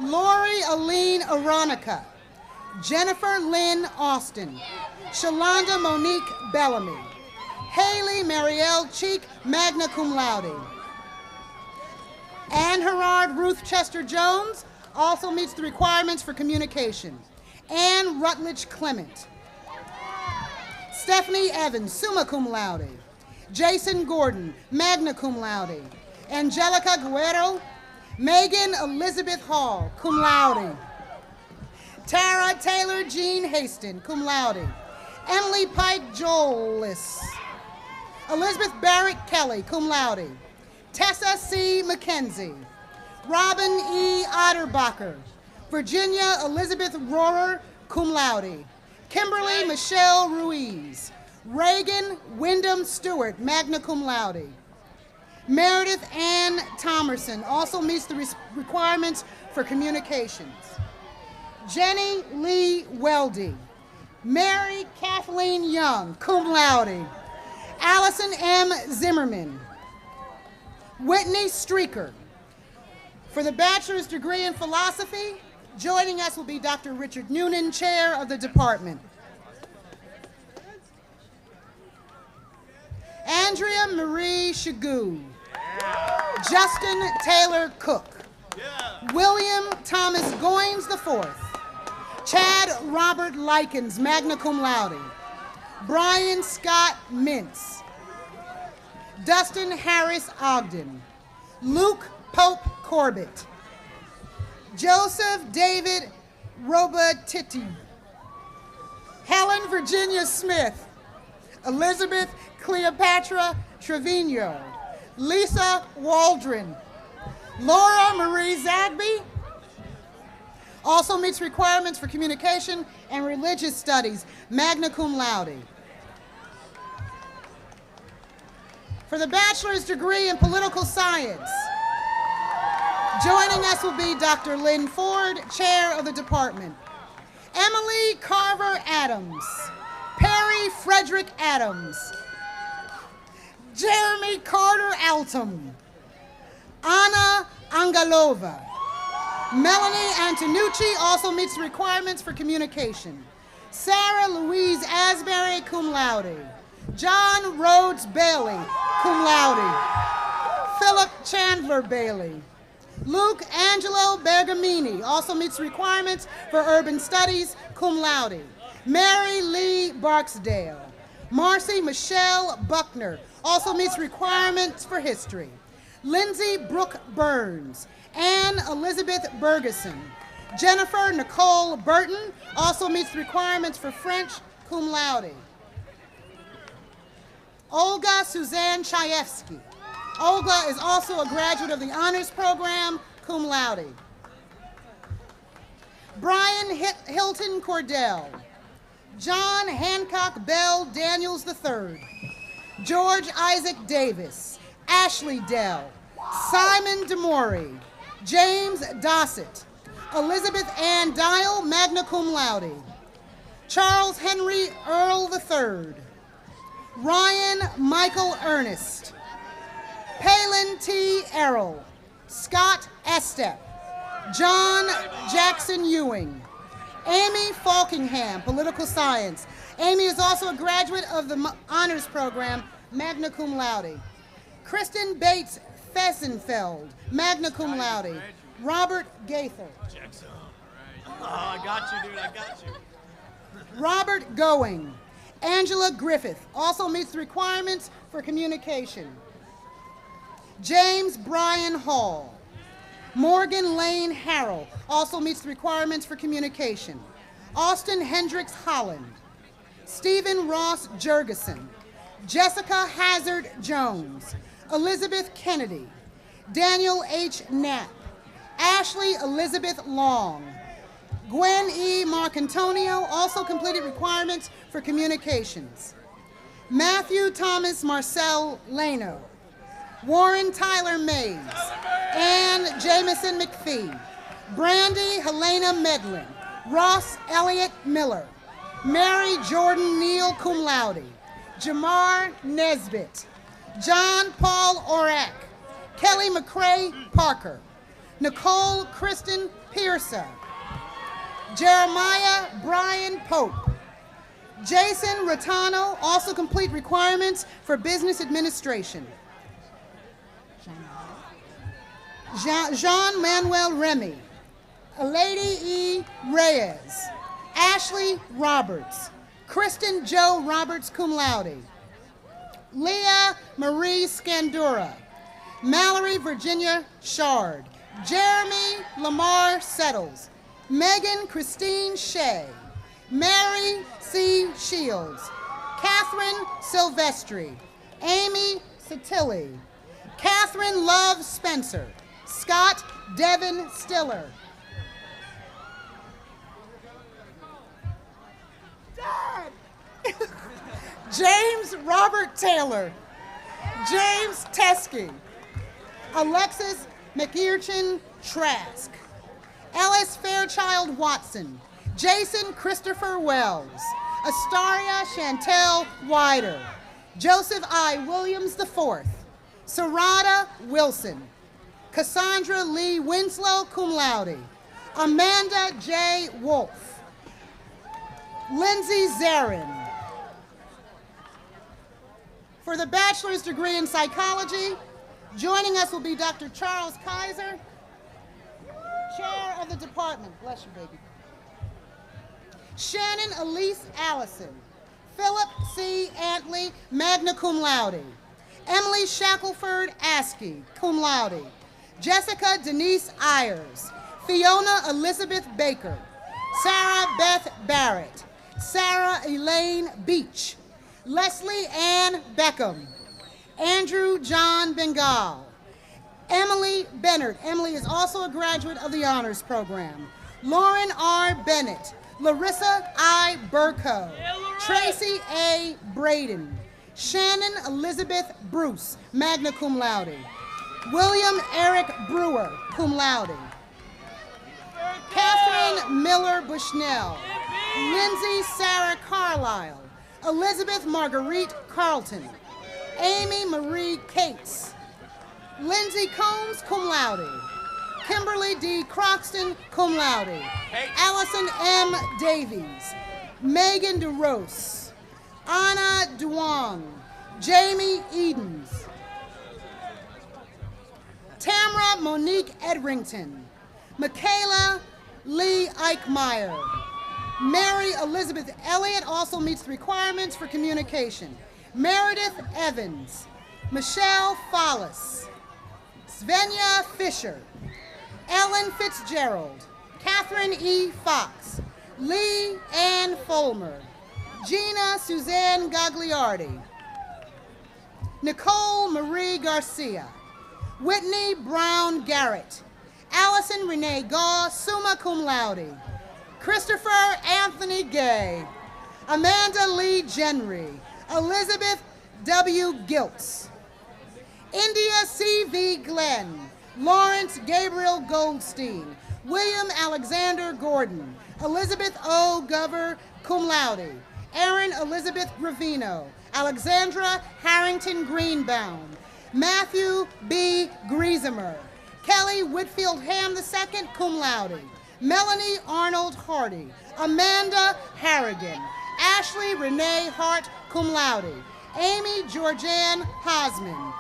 Lori Aline Aronica. Jennifer Lynn Austin. Shalonda Monique Bellamy. Haley Marielle Cheek, magna cum laude. Ann Herard Ruth Chester Jones also meets the requirements for communication. Ann Rutledge Clement. Stephanie Evans, summa cum laude. Jason Gordon, magna cum laude. Angelica Guerrero. Megan Elizabeth Hall, cum laude. Tara Taylor Jean Haston, cum laude. Emily Pike Jolis. Elizabeth Barrett Kelly, cum laude. Tessa C. McKenzie. Robin E. Otterbacher. Virginia Elizabeth Rohrer, cum laude. Kimberly Michelle Ruiz. Reagan Wyndham Stewart, magna cum laude. Meredith Ann Thomerson also meets the requirements for communications. Jenny Lee Weldy. Mary Kathleen Young, cum laude. Allison M. Zimmerman. Whitney Streaker. For the bachelor's degree in philosophy, joining us will be Dr. Richard Noonan, chair of the department. Andrea Marie Chagoo. Justin Taylor Cook. William Thomas Goins IV. Chad Robert Likens, magna cum laude. Brian Scott Mintz. Dustin Harris Ogden. Luke Pope Corbett. Joseph David Robatiti. Helen Virginia Smith. Elizabeth Cleopatra Trevino. Lisa Waldron. Laura Marie Zagby also meets requirements for communication and religious studies, magna cum laude. For the bachelor's degree in political science, joining us will be Dr. Lynn Ford, chair of the department. Emily Carver Adams. Perry Frederick Adams. Jeremy Carter Altum. Anna Angalova. Melanie Antonucci also meets the requirements for communication. Sarah Louise Asbury, cum laude. John Rhodes Bailey, cum laude. Philip Chandler Bailey. Luke Angelo Bergamini also meets requirements for urban studies, cum laude. Mary Lee Barksdale. Marcy Michelle Buckner also meets requirements for history. Lindsay Brooke Burns. Anne Elizabeth Bergeson. Jennifer Nicole Burton also meets the requirements for French, cum laude. Olga Suzanne Chayefsky. Olga is also a graduate of the honors program, cum laude. Brian Hilton Cordell. John Hancock Bell Daniels III, George Isaac Davis, Ashley Dell, Simon DeMori, James Dossett, Elizabeth Ann Dial, magna cum laude, Charles Henry Earl III, Ryan Michael Ernest, Palin T. Errol, Scott Estep, John Jackson Ewing, Amy Falkingham, political science. Amy is also a graduate of the honors program, magna cum laude. Kristen Bates Fessenfeld, magna cum laude. Robert Gaither. Oh, I got you, dude. I got you. Robert Going. Angela Griffith also meets the requirements for communication. James Brian Hall. Morgan Lane Harrell also meets the requirements for communication. Austin Hendricks Holland. Stephen Ross Jurgensen. Jessica Hazard Jones. Elizabeth Kennedy. Daniel H. Knapp. Ashley Elizabeth Long. Gwen E. Marcantonio also completed requirements for communications. Matthew Thomas Marcel Lano. Warren Tyler Mays. Ann Jamison McPhee. Brandy Helena Medlin. Ross Elliott Miller. Mary Jordan Neal cum laude. Jamar Nesbitt. John Paul Orack. Kelly McCrae Parker. Nicole Kristen Pearson. Jeremiah Brian Pope. Jason Rotano also complete requirements for business administration. Jean-Manuel Remy. Lady E. Reyes. Ashley Roberts. Kristen Joe Roberts cum laude. Leah Marie Scandura. Mallory Virginia Shard. Jeremy Lamar Settles. Megan Christine Shea. Mary C. Shields. Catherine Silvestri. Amy Satilli. Catherine Love Spencer. Scott Devin Stiller. Dad! James Robert Taylor. James Teskey. Alexis McEarchin Trask. Ellis Fairchild Watson. Jason Christopher Wells. Astaria Chantel Wider. Joseph I. Williams IV. Sarada Wilson. Cassandra Lee Winslow cum laude. Amanda J. Wolf. Lindsay Zarin. For the bachelor's degree in psychology, joining us will be Dr. Charles Kaiser, chair of the department. Bless you, baby. Shannon Elise Allison. Philip C. Antley, magna cum laude. Emily Shackelford Askey, cum laude. Jessica Denise Ayers. Fiona Elizabeth Baker. Sarah Beth Barrett. Sarah Elaine Beach. Leslie Ann Beckham. Andrew John Bengal. Emily Bennett. Emily is also a graduate of the honors program. Lauren R. Bennett. Larissa I. Burko. Tracy A. Braden. Shannon Elizabeth Bruce, magna cum laude. William Eric Brewer, cum laude. Catherine Miller Bushnell. Lindsay Sarah Carlisle. Elizabeth Marguerite Carlton. Amy Marie Cates. Lindsay Combs, cum laude. Kimberly D. Croxton, cum laude. Allison M. Davies. Megan DeRose. Anna Duong. Jamie Edens. Tamara Monique Edrington. Michaela Lee Eichmeyer. Mary Elizabeth Elliott also meets the requirements for communication. Meredith Evans. Michelle Follis. Svenja Fisher. Ellen Fitzgerald. Catherine E. Fox. Lee Ann Fulmer. Gina Suzanne Gagliardi. Nicole Marie Garcia. Whitney Brown Garrett. Allison Renee Gaw, summa cum laude. Christopher Anthony Gay. Amanda Lee Genry, Elizabeth W. Giltz, India C.V. Glenn, Lawrence Gabriel Goldstein, William Alexander Gordon, Elizabeth O. Gover, cum laude, Erin Elizabeth Gravino, Alexandra Harrington Greenbaum, Matthew B. Griesemer, Kelly Whitfield Ham II, cum laude, Melanie Arnold Hardy, Amanda Harrigan, Ashley Renee Hart, cum laude, Amy Georgianne Hosman,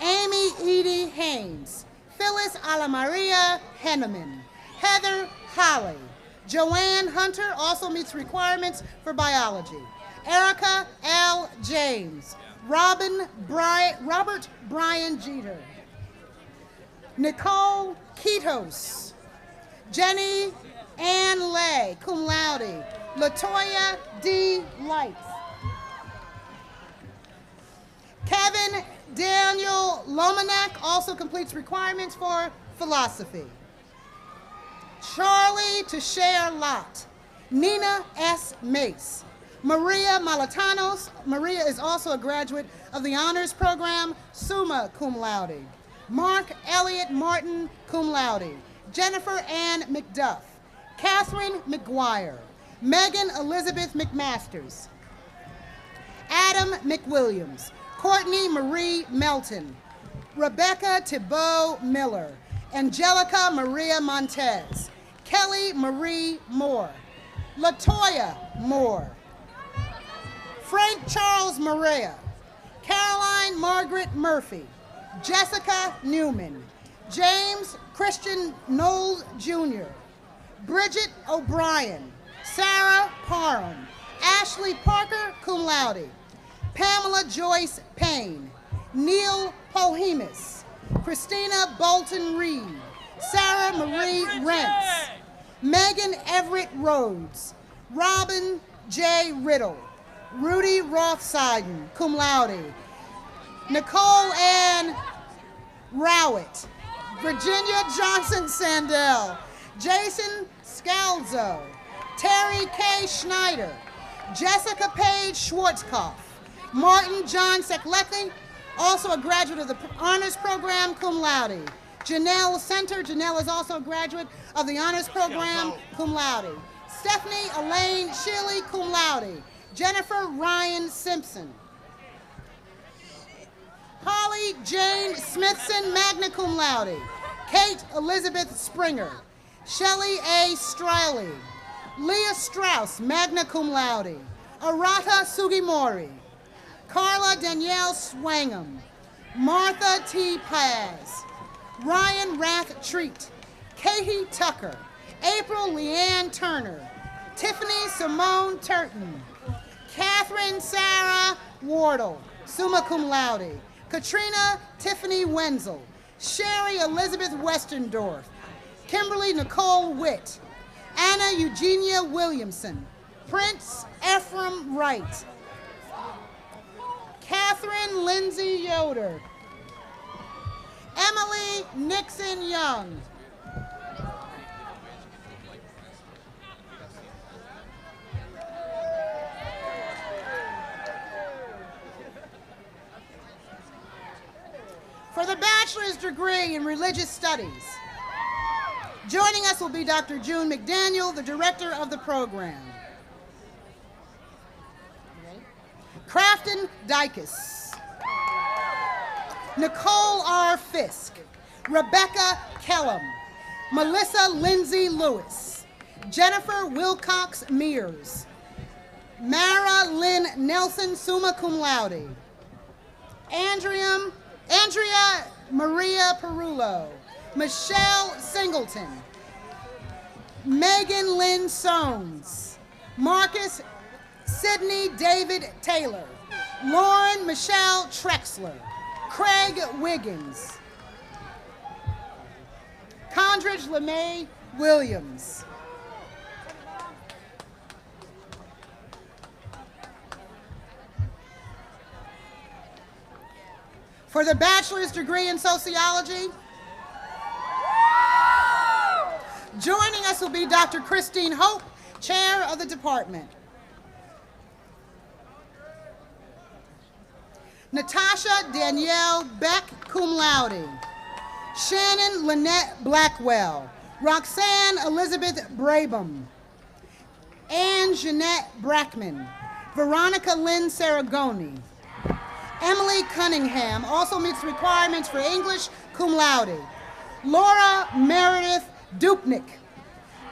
Amy Edie Haynes, Phyllis Alamaria Henneman, Heather Holly, Joanne Hunter also meets requirements for biology, Erica L. James, Robert Brian Jeter, Nicole Ketos, Jenny Ann Lay, cum laude, Latoya D. Lights, Kevin Daniel Lomanak also completes requirements for philosophy. Charlie Tashare Lott, Nina S. Mace, Maria Malatanos. Maria is also a graduate of the honors program, summa cum laude. Mark Elliott Martin, cum laude. Jennifer Ann McDuff, Catherine McGuire, Megan Elizabeth McMasters, Adam McWilliams, Courtney Marie Melton, Rebecca Thibault Miller, Angelica Maria Montez, Kelly Marie Moore, Latoya Moore, Frank Charles Maria, Caroline Margaret Murphy, Jessica Newman, James Christian Knowles Jr., Bridget O'Brien, Sarah Parham, Ashley Parker, cum laude, Pamela Joyce Payne, Neil Pohemus, Christina Bolton Reed, Sarah Marie Rentz, Megan Everett Rhodes, Robin J. Riddle, Rudy Rothseiden, cum laude, Nicole Ann Rowett, Virginia Johnson Sandell, Jason Scalzo, Terry K. Schneider, Jessica Page Schwartzkopf, Martin John Seklecki, also a graduate of the honors program, cum laude. Janelle Center, Janelle is also a graduate of the honors program, cum laude. Stephanie Elaine Shilley, cum laude. Jennifer Ryan Simpson. Holly Jane Smithson, magna cum laude. Kate Elizabeth Springer. Shelley A. Striley. Leah Strauss, magna cum laude. Arata Sugimori. Carla Danielle Swangham. Martha T. Paz. Ryan Rath Treat. Katie Tucker. April Leanne Turner. Tiffany Simone Turton. Catherine Sarah Wardle, summa cum laude. Katrina Tiffany Wenzel. Sherry Elizabeth Westerndorf. Kimberly Nicole Witt. Anna Eugenia Williamson. Prince Ephraim Wright. Catherine Lindsay Yoder. Emily Nixon Young. For the bachelor's degree in religious studies, joining us will be Dr. June McDaniel, the director of the program. Crafton Dykes. Nicole R. Fisk. Rebecca Kellum. Melissa Lindsay Lewis. Jennifer Wilcox Mears. Mara Lynn Nelson, summa cum laude. Andrea Maria Perullo. Michelle Singleton. Megan Lynn Soames. Marcus Sidney David Taylor. Lauren Michelle Trexler. Craig Wiggins. Condridge LeMay Williams. For the bachelor's degree in sociology, joining us will be Dr. Christine Hope, chair of the department. Natasha Danielle Beck, cum laude. Shannon Lynette Blackwell. Roxanne Elizabeth Brabham. Anne Jeanette Brackman. Veronica Lynn Saragoni. Emily Cunningham also meets the requirements for English, cum laude. Laura Meredith Dupnick.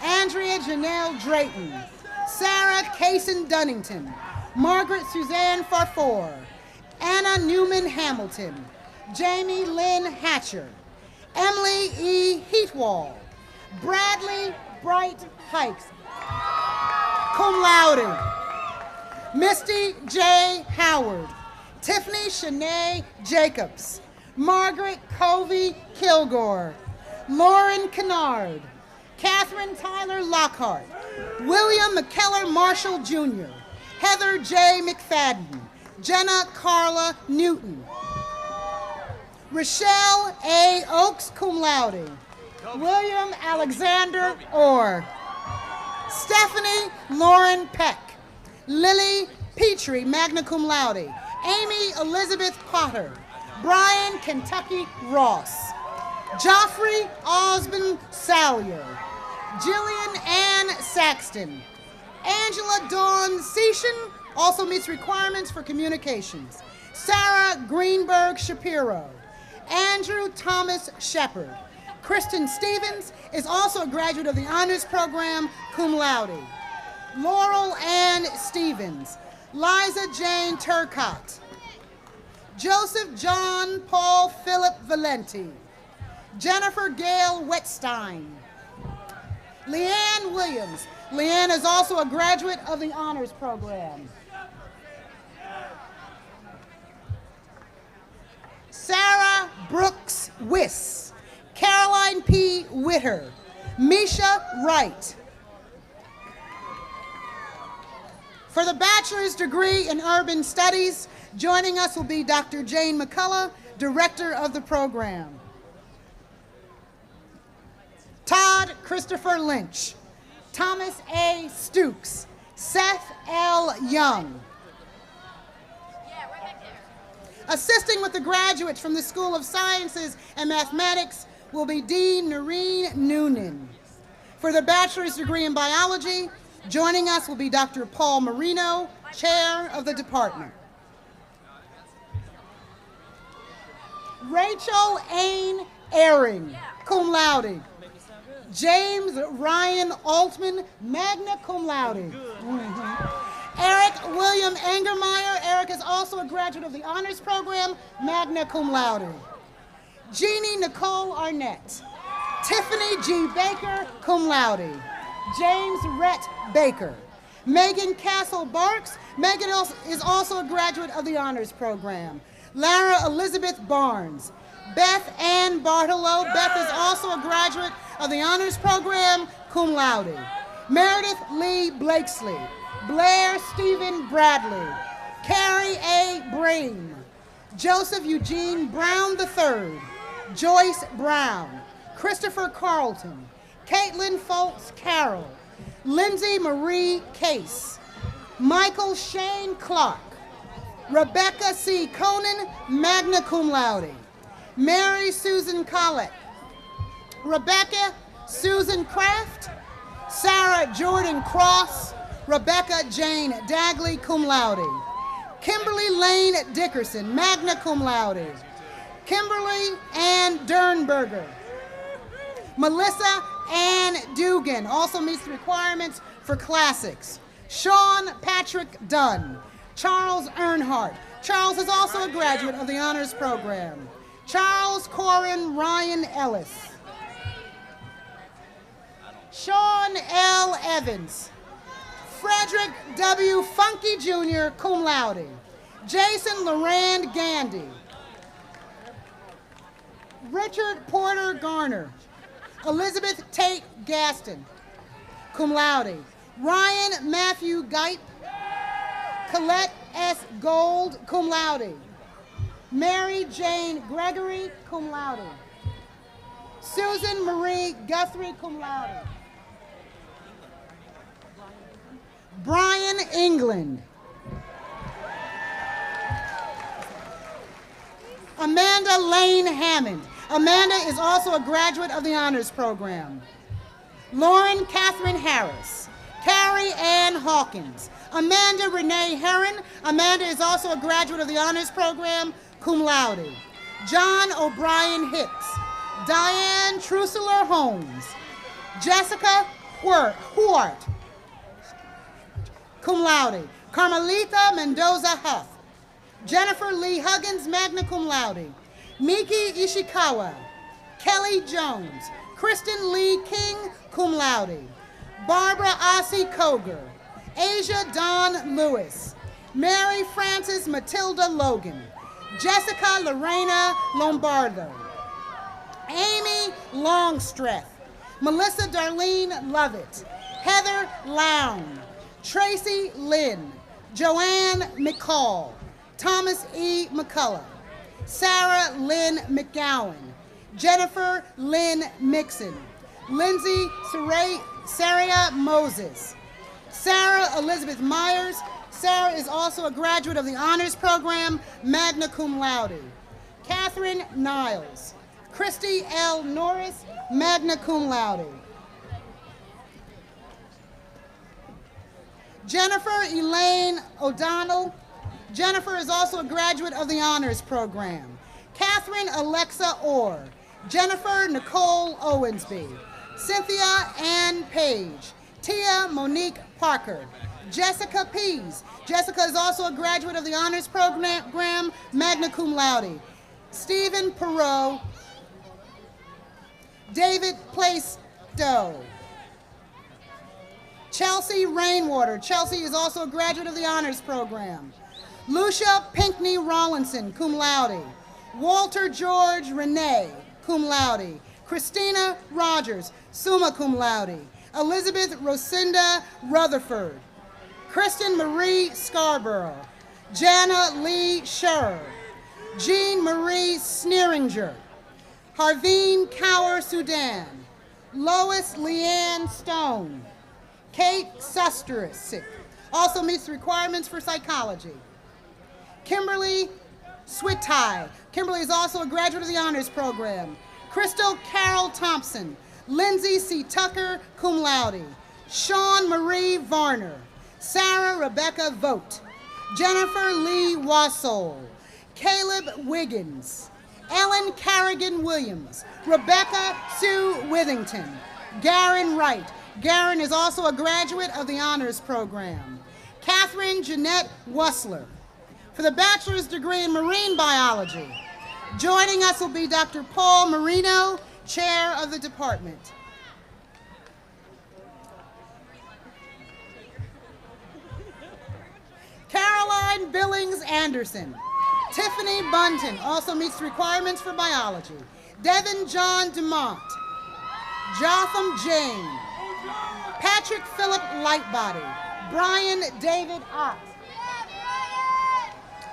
Andrea Janelle Drayton. Sarah Kaysen Dunnington. Margaret Suzanne Farfour. Anna Newman Hamilton. Jamie Lynn Hatcher. Emily E. Heatwall. Bradley Bright Hikes, cum laude. Misty J. Howard. Tiffany Shanae Jacobs. Margaret Covey Kilgore. Lauren Kennard. Catherine Tyler Lockhart. William McKellar Marshall Jr. Heather J. McFadden. Jenna Carla Newton. Rochelle A. Oaks, cum laude. William Alexander Orr. Stephanie Lauren Peck. Lily Petrie, magna cum laude. Amy Elizabeth Potter. Brian Kentucky Ross. Joffrey Osmond Salyer. Jillian Ann Saxton. Angela Dawn Seaton also meets requirements for communications. Sarah Greenberg Shapiro. Andrew Thomas Shepard. Kristen Stevens is also a graduate of the Honors Program, cum laude. Laurel Ann Stevens. Liza Jane Turcott. Joseph John Paul Philip Valenti. Jennifer Gail Wetstein. Leanne Williams. Leanne is also a graduate of the Honors Program. Sarah Brooks Wiss. Caroline P. Witter. Misha Wright. For the bachelor's degree in urban studies, joining us will be Dr. Jane McCullough, director of the program. Todd Christopher Lynch. Thomas A. Stooks. Seth L. Young. Assisting with the graduates from the School of Sciences and Mathematics will be Dean Noreen Noonan. For the bachelor's degree in biology, joining us will be Dr. Paul Marino, chair of the department. Rachel Ain Ehring, cum laude. James Ryan Altman, magna cum laude. Eric William Engermeyer. Eric is also a graduate of the Honors Program, magna cum laude. Jeannie Nicole Arnett. Tiffany G. Baker, cum laude. James Rhett Baker. Megan Castle Barks. Megan is also a graduate of the Honors Program. Lara Elizabeth Barnes. Beth Ann Bartolo. Beth is also a graduate of the Honors Program, cum laude. Meredith Lee Blakesley. Blair Stephen Bradley. Carrie A. Breen. Joseph Eugene Brown III. Joyce Brown. Christopher Carlton. Caitlin Foltz Carroll. Lindsay Marie Case. Michael Shane Clark. Rebecca C. Conan, magna cum laude. Mary Susan Collett. Rebecca Susan Kraft. Sarah Jordan Cross. Rebecca Jane Dagley, cum laude. Kimberly Lane Dickerson, magna cum laude. Kimberly Ann Dernberger. Melissa Ann Dugan also meets the requirements for classics. Sean Patrick Dunn. Charles Earnhardt. Charles is also a graduate of the Honors Program. Charles Corin Ryan Ellis. Sean L. Evans. Frederick W. Funky Jr., cum laude. Jason Lorand Gandy. Richard Porter Garner. Elizabeth Tate Gaston, cum laude. Ryan Matthew Gipe. Colette S. Gold, cum laude. Mary Jane Gregory, cum laude. Susan Marie Guthrie, cum laude. Brian England. Amanda Lane Hammond. Amanda is also a graduate of the honors program. Lauren Catherine Harris. Carrie Ann Hawkins. Amanda Renee Herron. Amanda is also a graduate of the honors program, cum laude. John O'Brien Hicks. Diane Trussler Holmes. Jessica Huart, cum laude. Carmelita Mendoza Huff. Jennifer Lee Huggins, magna cum laude. Miki Ishikawa. Kelly Jones. Kristen Lee King, cum laude. Barbara Ossie Koger. Asia Dawn Lewis. Mary Frances Matilda Logan. Jessica Lorena Lombardo. Amy Longstreth. Melissa Darlene Lovett. Heather Lown. Tracy Lynn. Joanne McCall. Thomas E. McCullough. Sarah Lynn McGowan. Jennifer Lynn Mixon. Lindsay Saria Moses. Sarah Elizabeth Myers. Sarah is also a graduate of the honors program, magna cum laude. Catherine Niles. Christy L. Norris, magna cum laude. Jennifer Elaine O'Donnell. Jennifer is also a graduate of the honors program. Catherine Alexa Orr. Jennifer Nicole Owensby. Cynthia Ann Page. Tia Monique Parker. Jessica Pease. Jessica is also a graduate of the honors program, magna cum laude. Stephen Perot. David Plaistow. Chelsea Rainwater. Chelsea is also a graduate of the honors program. Lucia Pinkney Rawlinson, cum laude. Walter George Renee, cum laude. Christina Rogers, summa cum laude. Elizabeth Rosinda Rutherford. Kristen Marie Scarborough. Jana Lee Scherer. Jean Marie Sneeringer. Harveen Kaur Sudan. Lois Leanne Stone. Kate Susteris also meets the requirements for psychology. Kimberly Swittai. Kimberly is also a graduate of the honors program. Crystal Carol Thompson. Lindsay C. Tucker, cum laude. Sean Marie Varner. Sarah Rebecca Vogt. Jennifer Lee Wassol. Caleb Wiggins. Ellen Carrigan Williams. Rebecca Sue Withington. Garen Wright. Garen is also a graduate of the honors program. Catherine Jeanette Wussler. For the bachelor's degree in marine biology, joining us will be Dr. Paul Marino, chair of the department. Caroline Billings Anderson. Tiffany Bunton also meets the requirements for biology. Devin John Dumont. Jotham Jane. Patrick Philip Lightbody. Brian David Ott.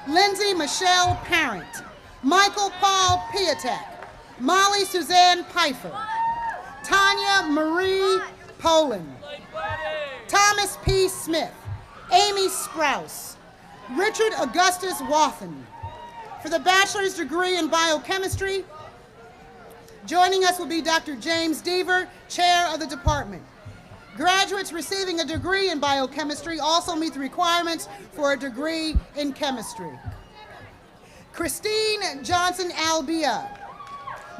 Lindsay Michelle Parent. Michael Paul Piatek. Molly Suzanne Pfeiffer. Tanya Marie Poland. Thomas P. Smith. Amy Sprouse. Richard Augustus Wathen. For the bachelor's degree in biochemistry, joining us will be Dr. James Deaver, chair of the department. Graduates receiving a degree in biochemistry also meet the requirements for a degree in chemistry. Christine Johnson Albia.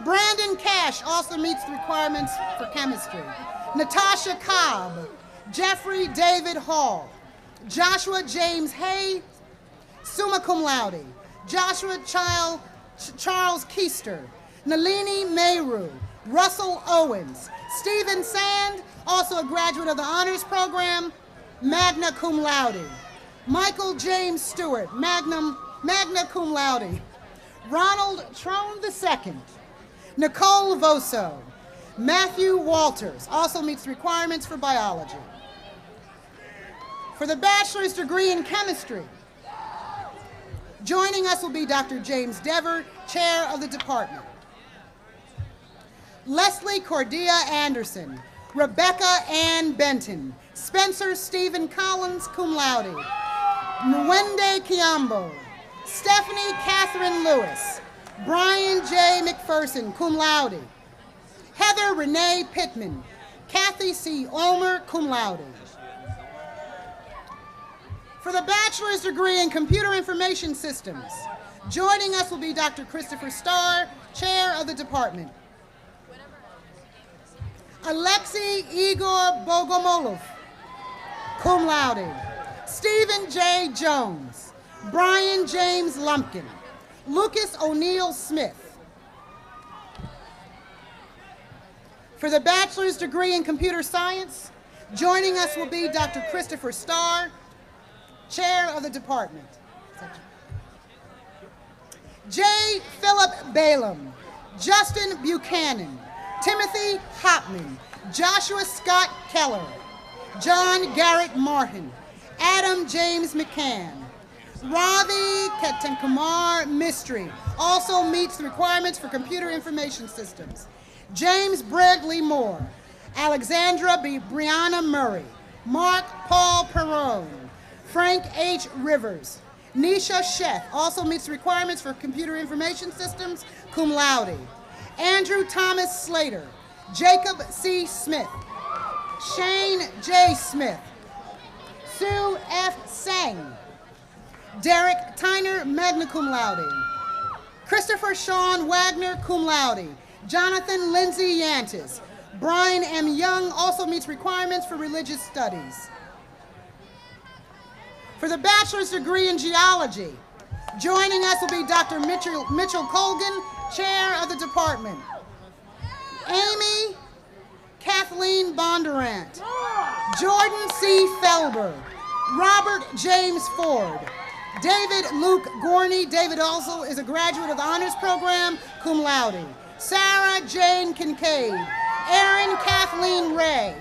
Brandon Cash also meets the requirements for chemistry. Natasha Cobb. Jeffrey David Hall. Joshua James Hay, summa cum laude. Joshua Charles Keister. Nalini Mayru. Russell Owens. Stephen Sand, also a graduate of the honors program, magna cum laude. Michael James Stewart, magna cum laude. Ronald Trone II. Nicole Voso. Matthew Walters also meets requirements for biology. For the bachelor's degree in chemistry, joining us will be Dr. James Dever, chair of the department. Leslie Cordia Anderson. Rebecca Ann Benton. Spencer Stephen Collins, cum laude. Nwende Kiambo. Stephanie Catherine Lewis. Brian J. McPherson, cum laude. Heather Renee Pittman. Kathy C. Ulmer, cum laude. For the bachelor's degree in Computer Information Systems, joining us will be Dr. Christopher Starr, chair of the department. Alexei Igor Bogomolov, cum laude. Stephen J. Jones. Brian James Lumpkin. Lucas O'Neill Smith. For the bachelor's degree in Computer Science, joining us will be Dr. Christopher Starr, chair of the department. J. Philip Balaam, Justin Buchanan, Timothy Hopman, Joshua Scott Keller, John Garrett Martin, Adam James McCann, Ravi Ketankumar Mistry, also meets the requirements for Computer Information Systems. James Bradley Moore, Alexandra Brianna Murray, Mark Paul Perrone, Frank H. Rivers, Nisha Sheth, also meets the requirements for Computer Information Systems, cum laude. Andrew Thomas Slater, Jacob C. Smith, Shane J. Smith, Sue F. Sang, Derek Tyner, magna cum laude. Christopher Sean Wagner, cum laude. Jonathan Lindsay Yantis. Brian M. Young also meets requirements for religious studies. For the bachelor's degree in geology, joining us will be Dr. Mitchell Colgan, chair of the department. Amy Kathleen Bondurant, Jordan C. Felber, Robert James Ford, David Luke Gorney. David also is a graduate of the honors program, cum laude. Sarah Jane Kincaid, Erin Kathleen Ray,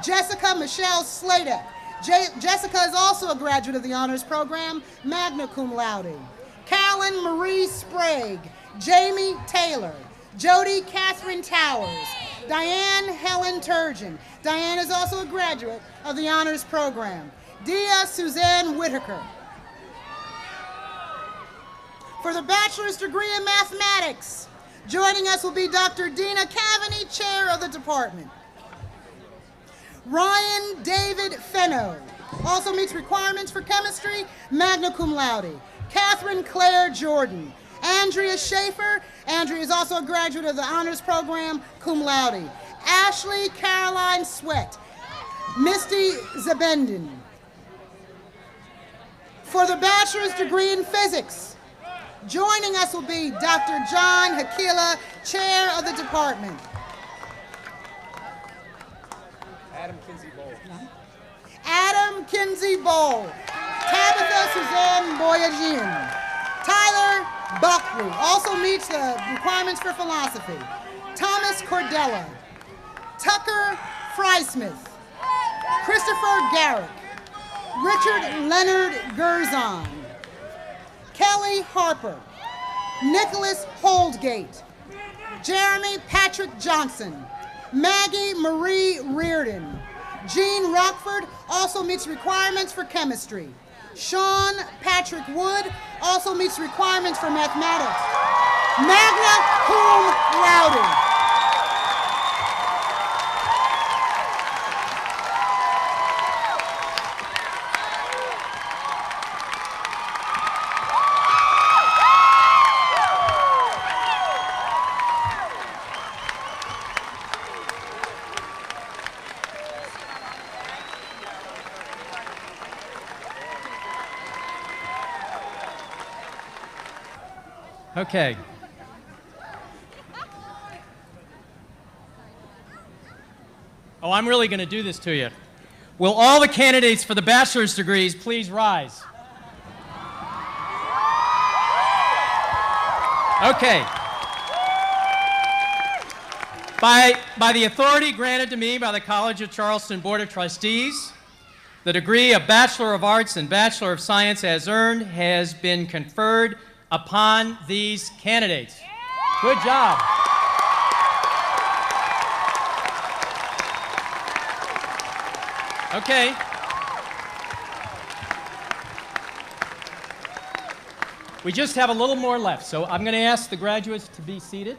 Jessica Michelle Sladek. Jessica is also a graduate of the honors program, magna cum laude. Carolyn Marie Sprague, Jamie Taylor, Jody Catherine Towers, Diane Helen Turgeon. Diane is also a graduate of the honors program. Dia Suzanne Whitaker. For the bachelor's degree in mathematics, joining us will be Dr. Dina Cavaney, chair of the department. Ryan David Fenno also meets requirements for chemistry, magna cum laude. Catherine Claire Jordan. Andrea Schaefer. Andrea is also a graduate of the honors program, cum laude. Ashley Caroline Sweat. Misty Zabendin. For the bachelor's degree in physics, joining us will be Dr. John Hakila, chair of the department. Adam Kinsey Bowl. Adam Kinsey Bowl. Tabitha Suzanne Boyajian. Tyler Buckley also meets the requirements for philosophy. Thomas Cordella. Tucker Frysmith. Christopher Garrick. Richard Leonard Gerzon. Kelly Harper. Nicholas Holdgate. Jeremy Patrick Johnson. Maggie Marie Reardon. Jean Rockford also meets requirements for chemistry. Sean Patrick Wood also meets requirements for mathematics. Magna cum laude. Okay. Oh, I'm really going to do this to you. Will all the candidates for the bachelor's degrees please rise? Okay. By the authority granted to me by the College of Charleston Board of Trustees, the degree of Bachelor of Arts and Bachelor of Science as earned has been conferred upon these candidates. Good job. Okay. We just have a little more left, so I'm going to ask the graduates to be seated.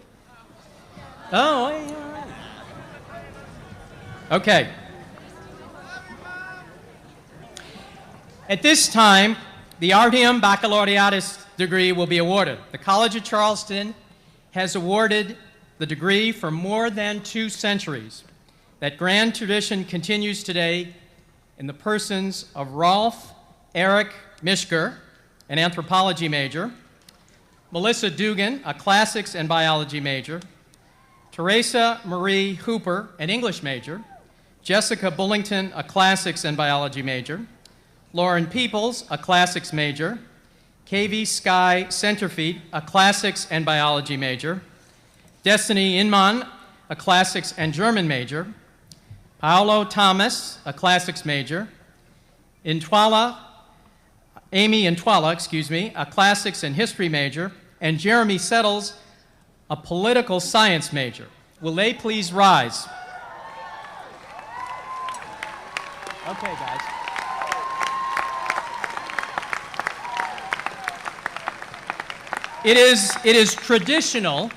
Oh, yeah. Okay. At this time, the Artium Baccalaureatus degree will be awarded. The College of Charleston has awarded the degree for more than 2 centuries. That grand tradition continues today in the persons of Rolf Eric Mishker, an anthropology major, Melissa Dugan, a classics and biology major, Teresa Marie Hooper, an English major, Jessica Bullington, a classics and biology major, Lauren Peoples, a classics major, KV Sky Centerfeet, a classics and biology major, Destiny Inman, a classics and German major, Paolo Thomas, a classics major, Amy Intwala, a classics and history major, and Jeremy Settles, a political science major. Will they please rise? Okay, guys. It is traditional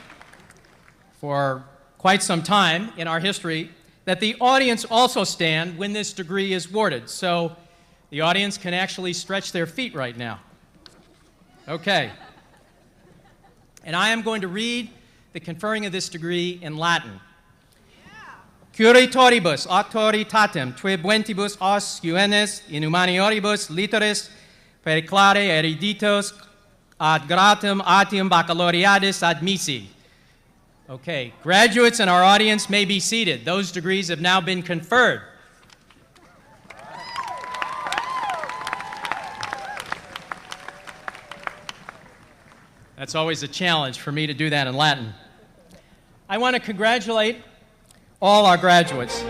for quite some time in our history that the audience also stand when this degree is awarded. So the audience can actually stretch their feet right now. Okay. And I am going to read the conferring of this degree in Latin. Curitoribus auctoritatem tribuentibus os juvenes in humanioribus litteris periclare eruditos ad gratum artium baccalaureatis admissi. Okay, graduates in our audience may be seated. Those degrees have now been conferred. That's always a challenge for me to do that in Latin. I want to congratulate all our graduates.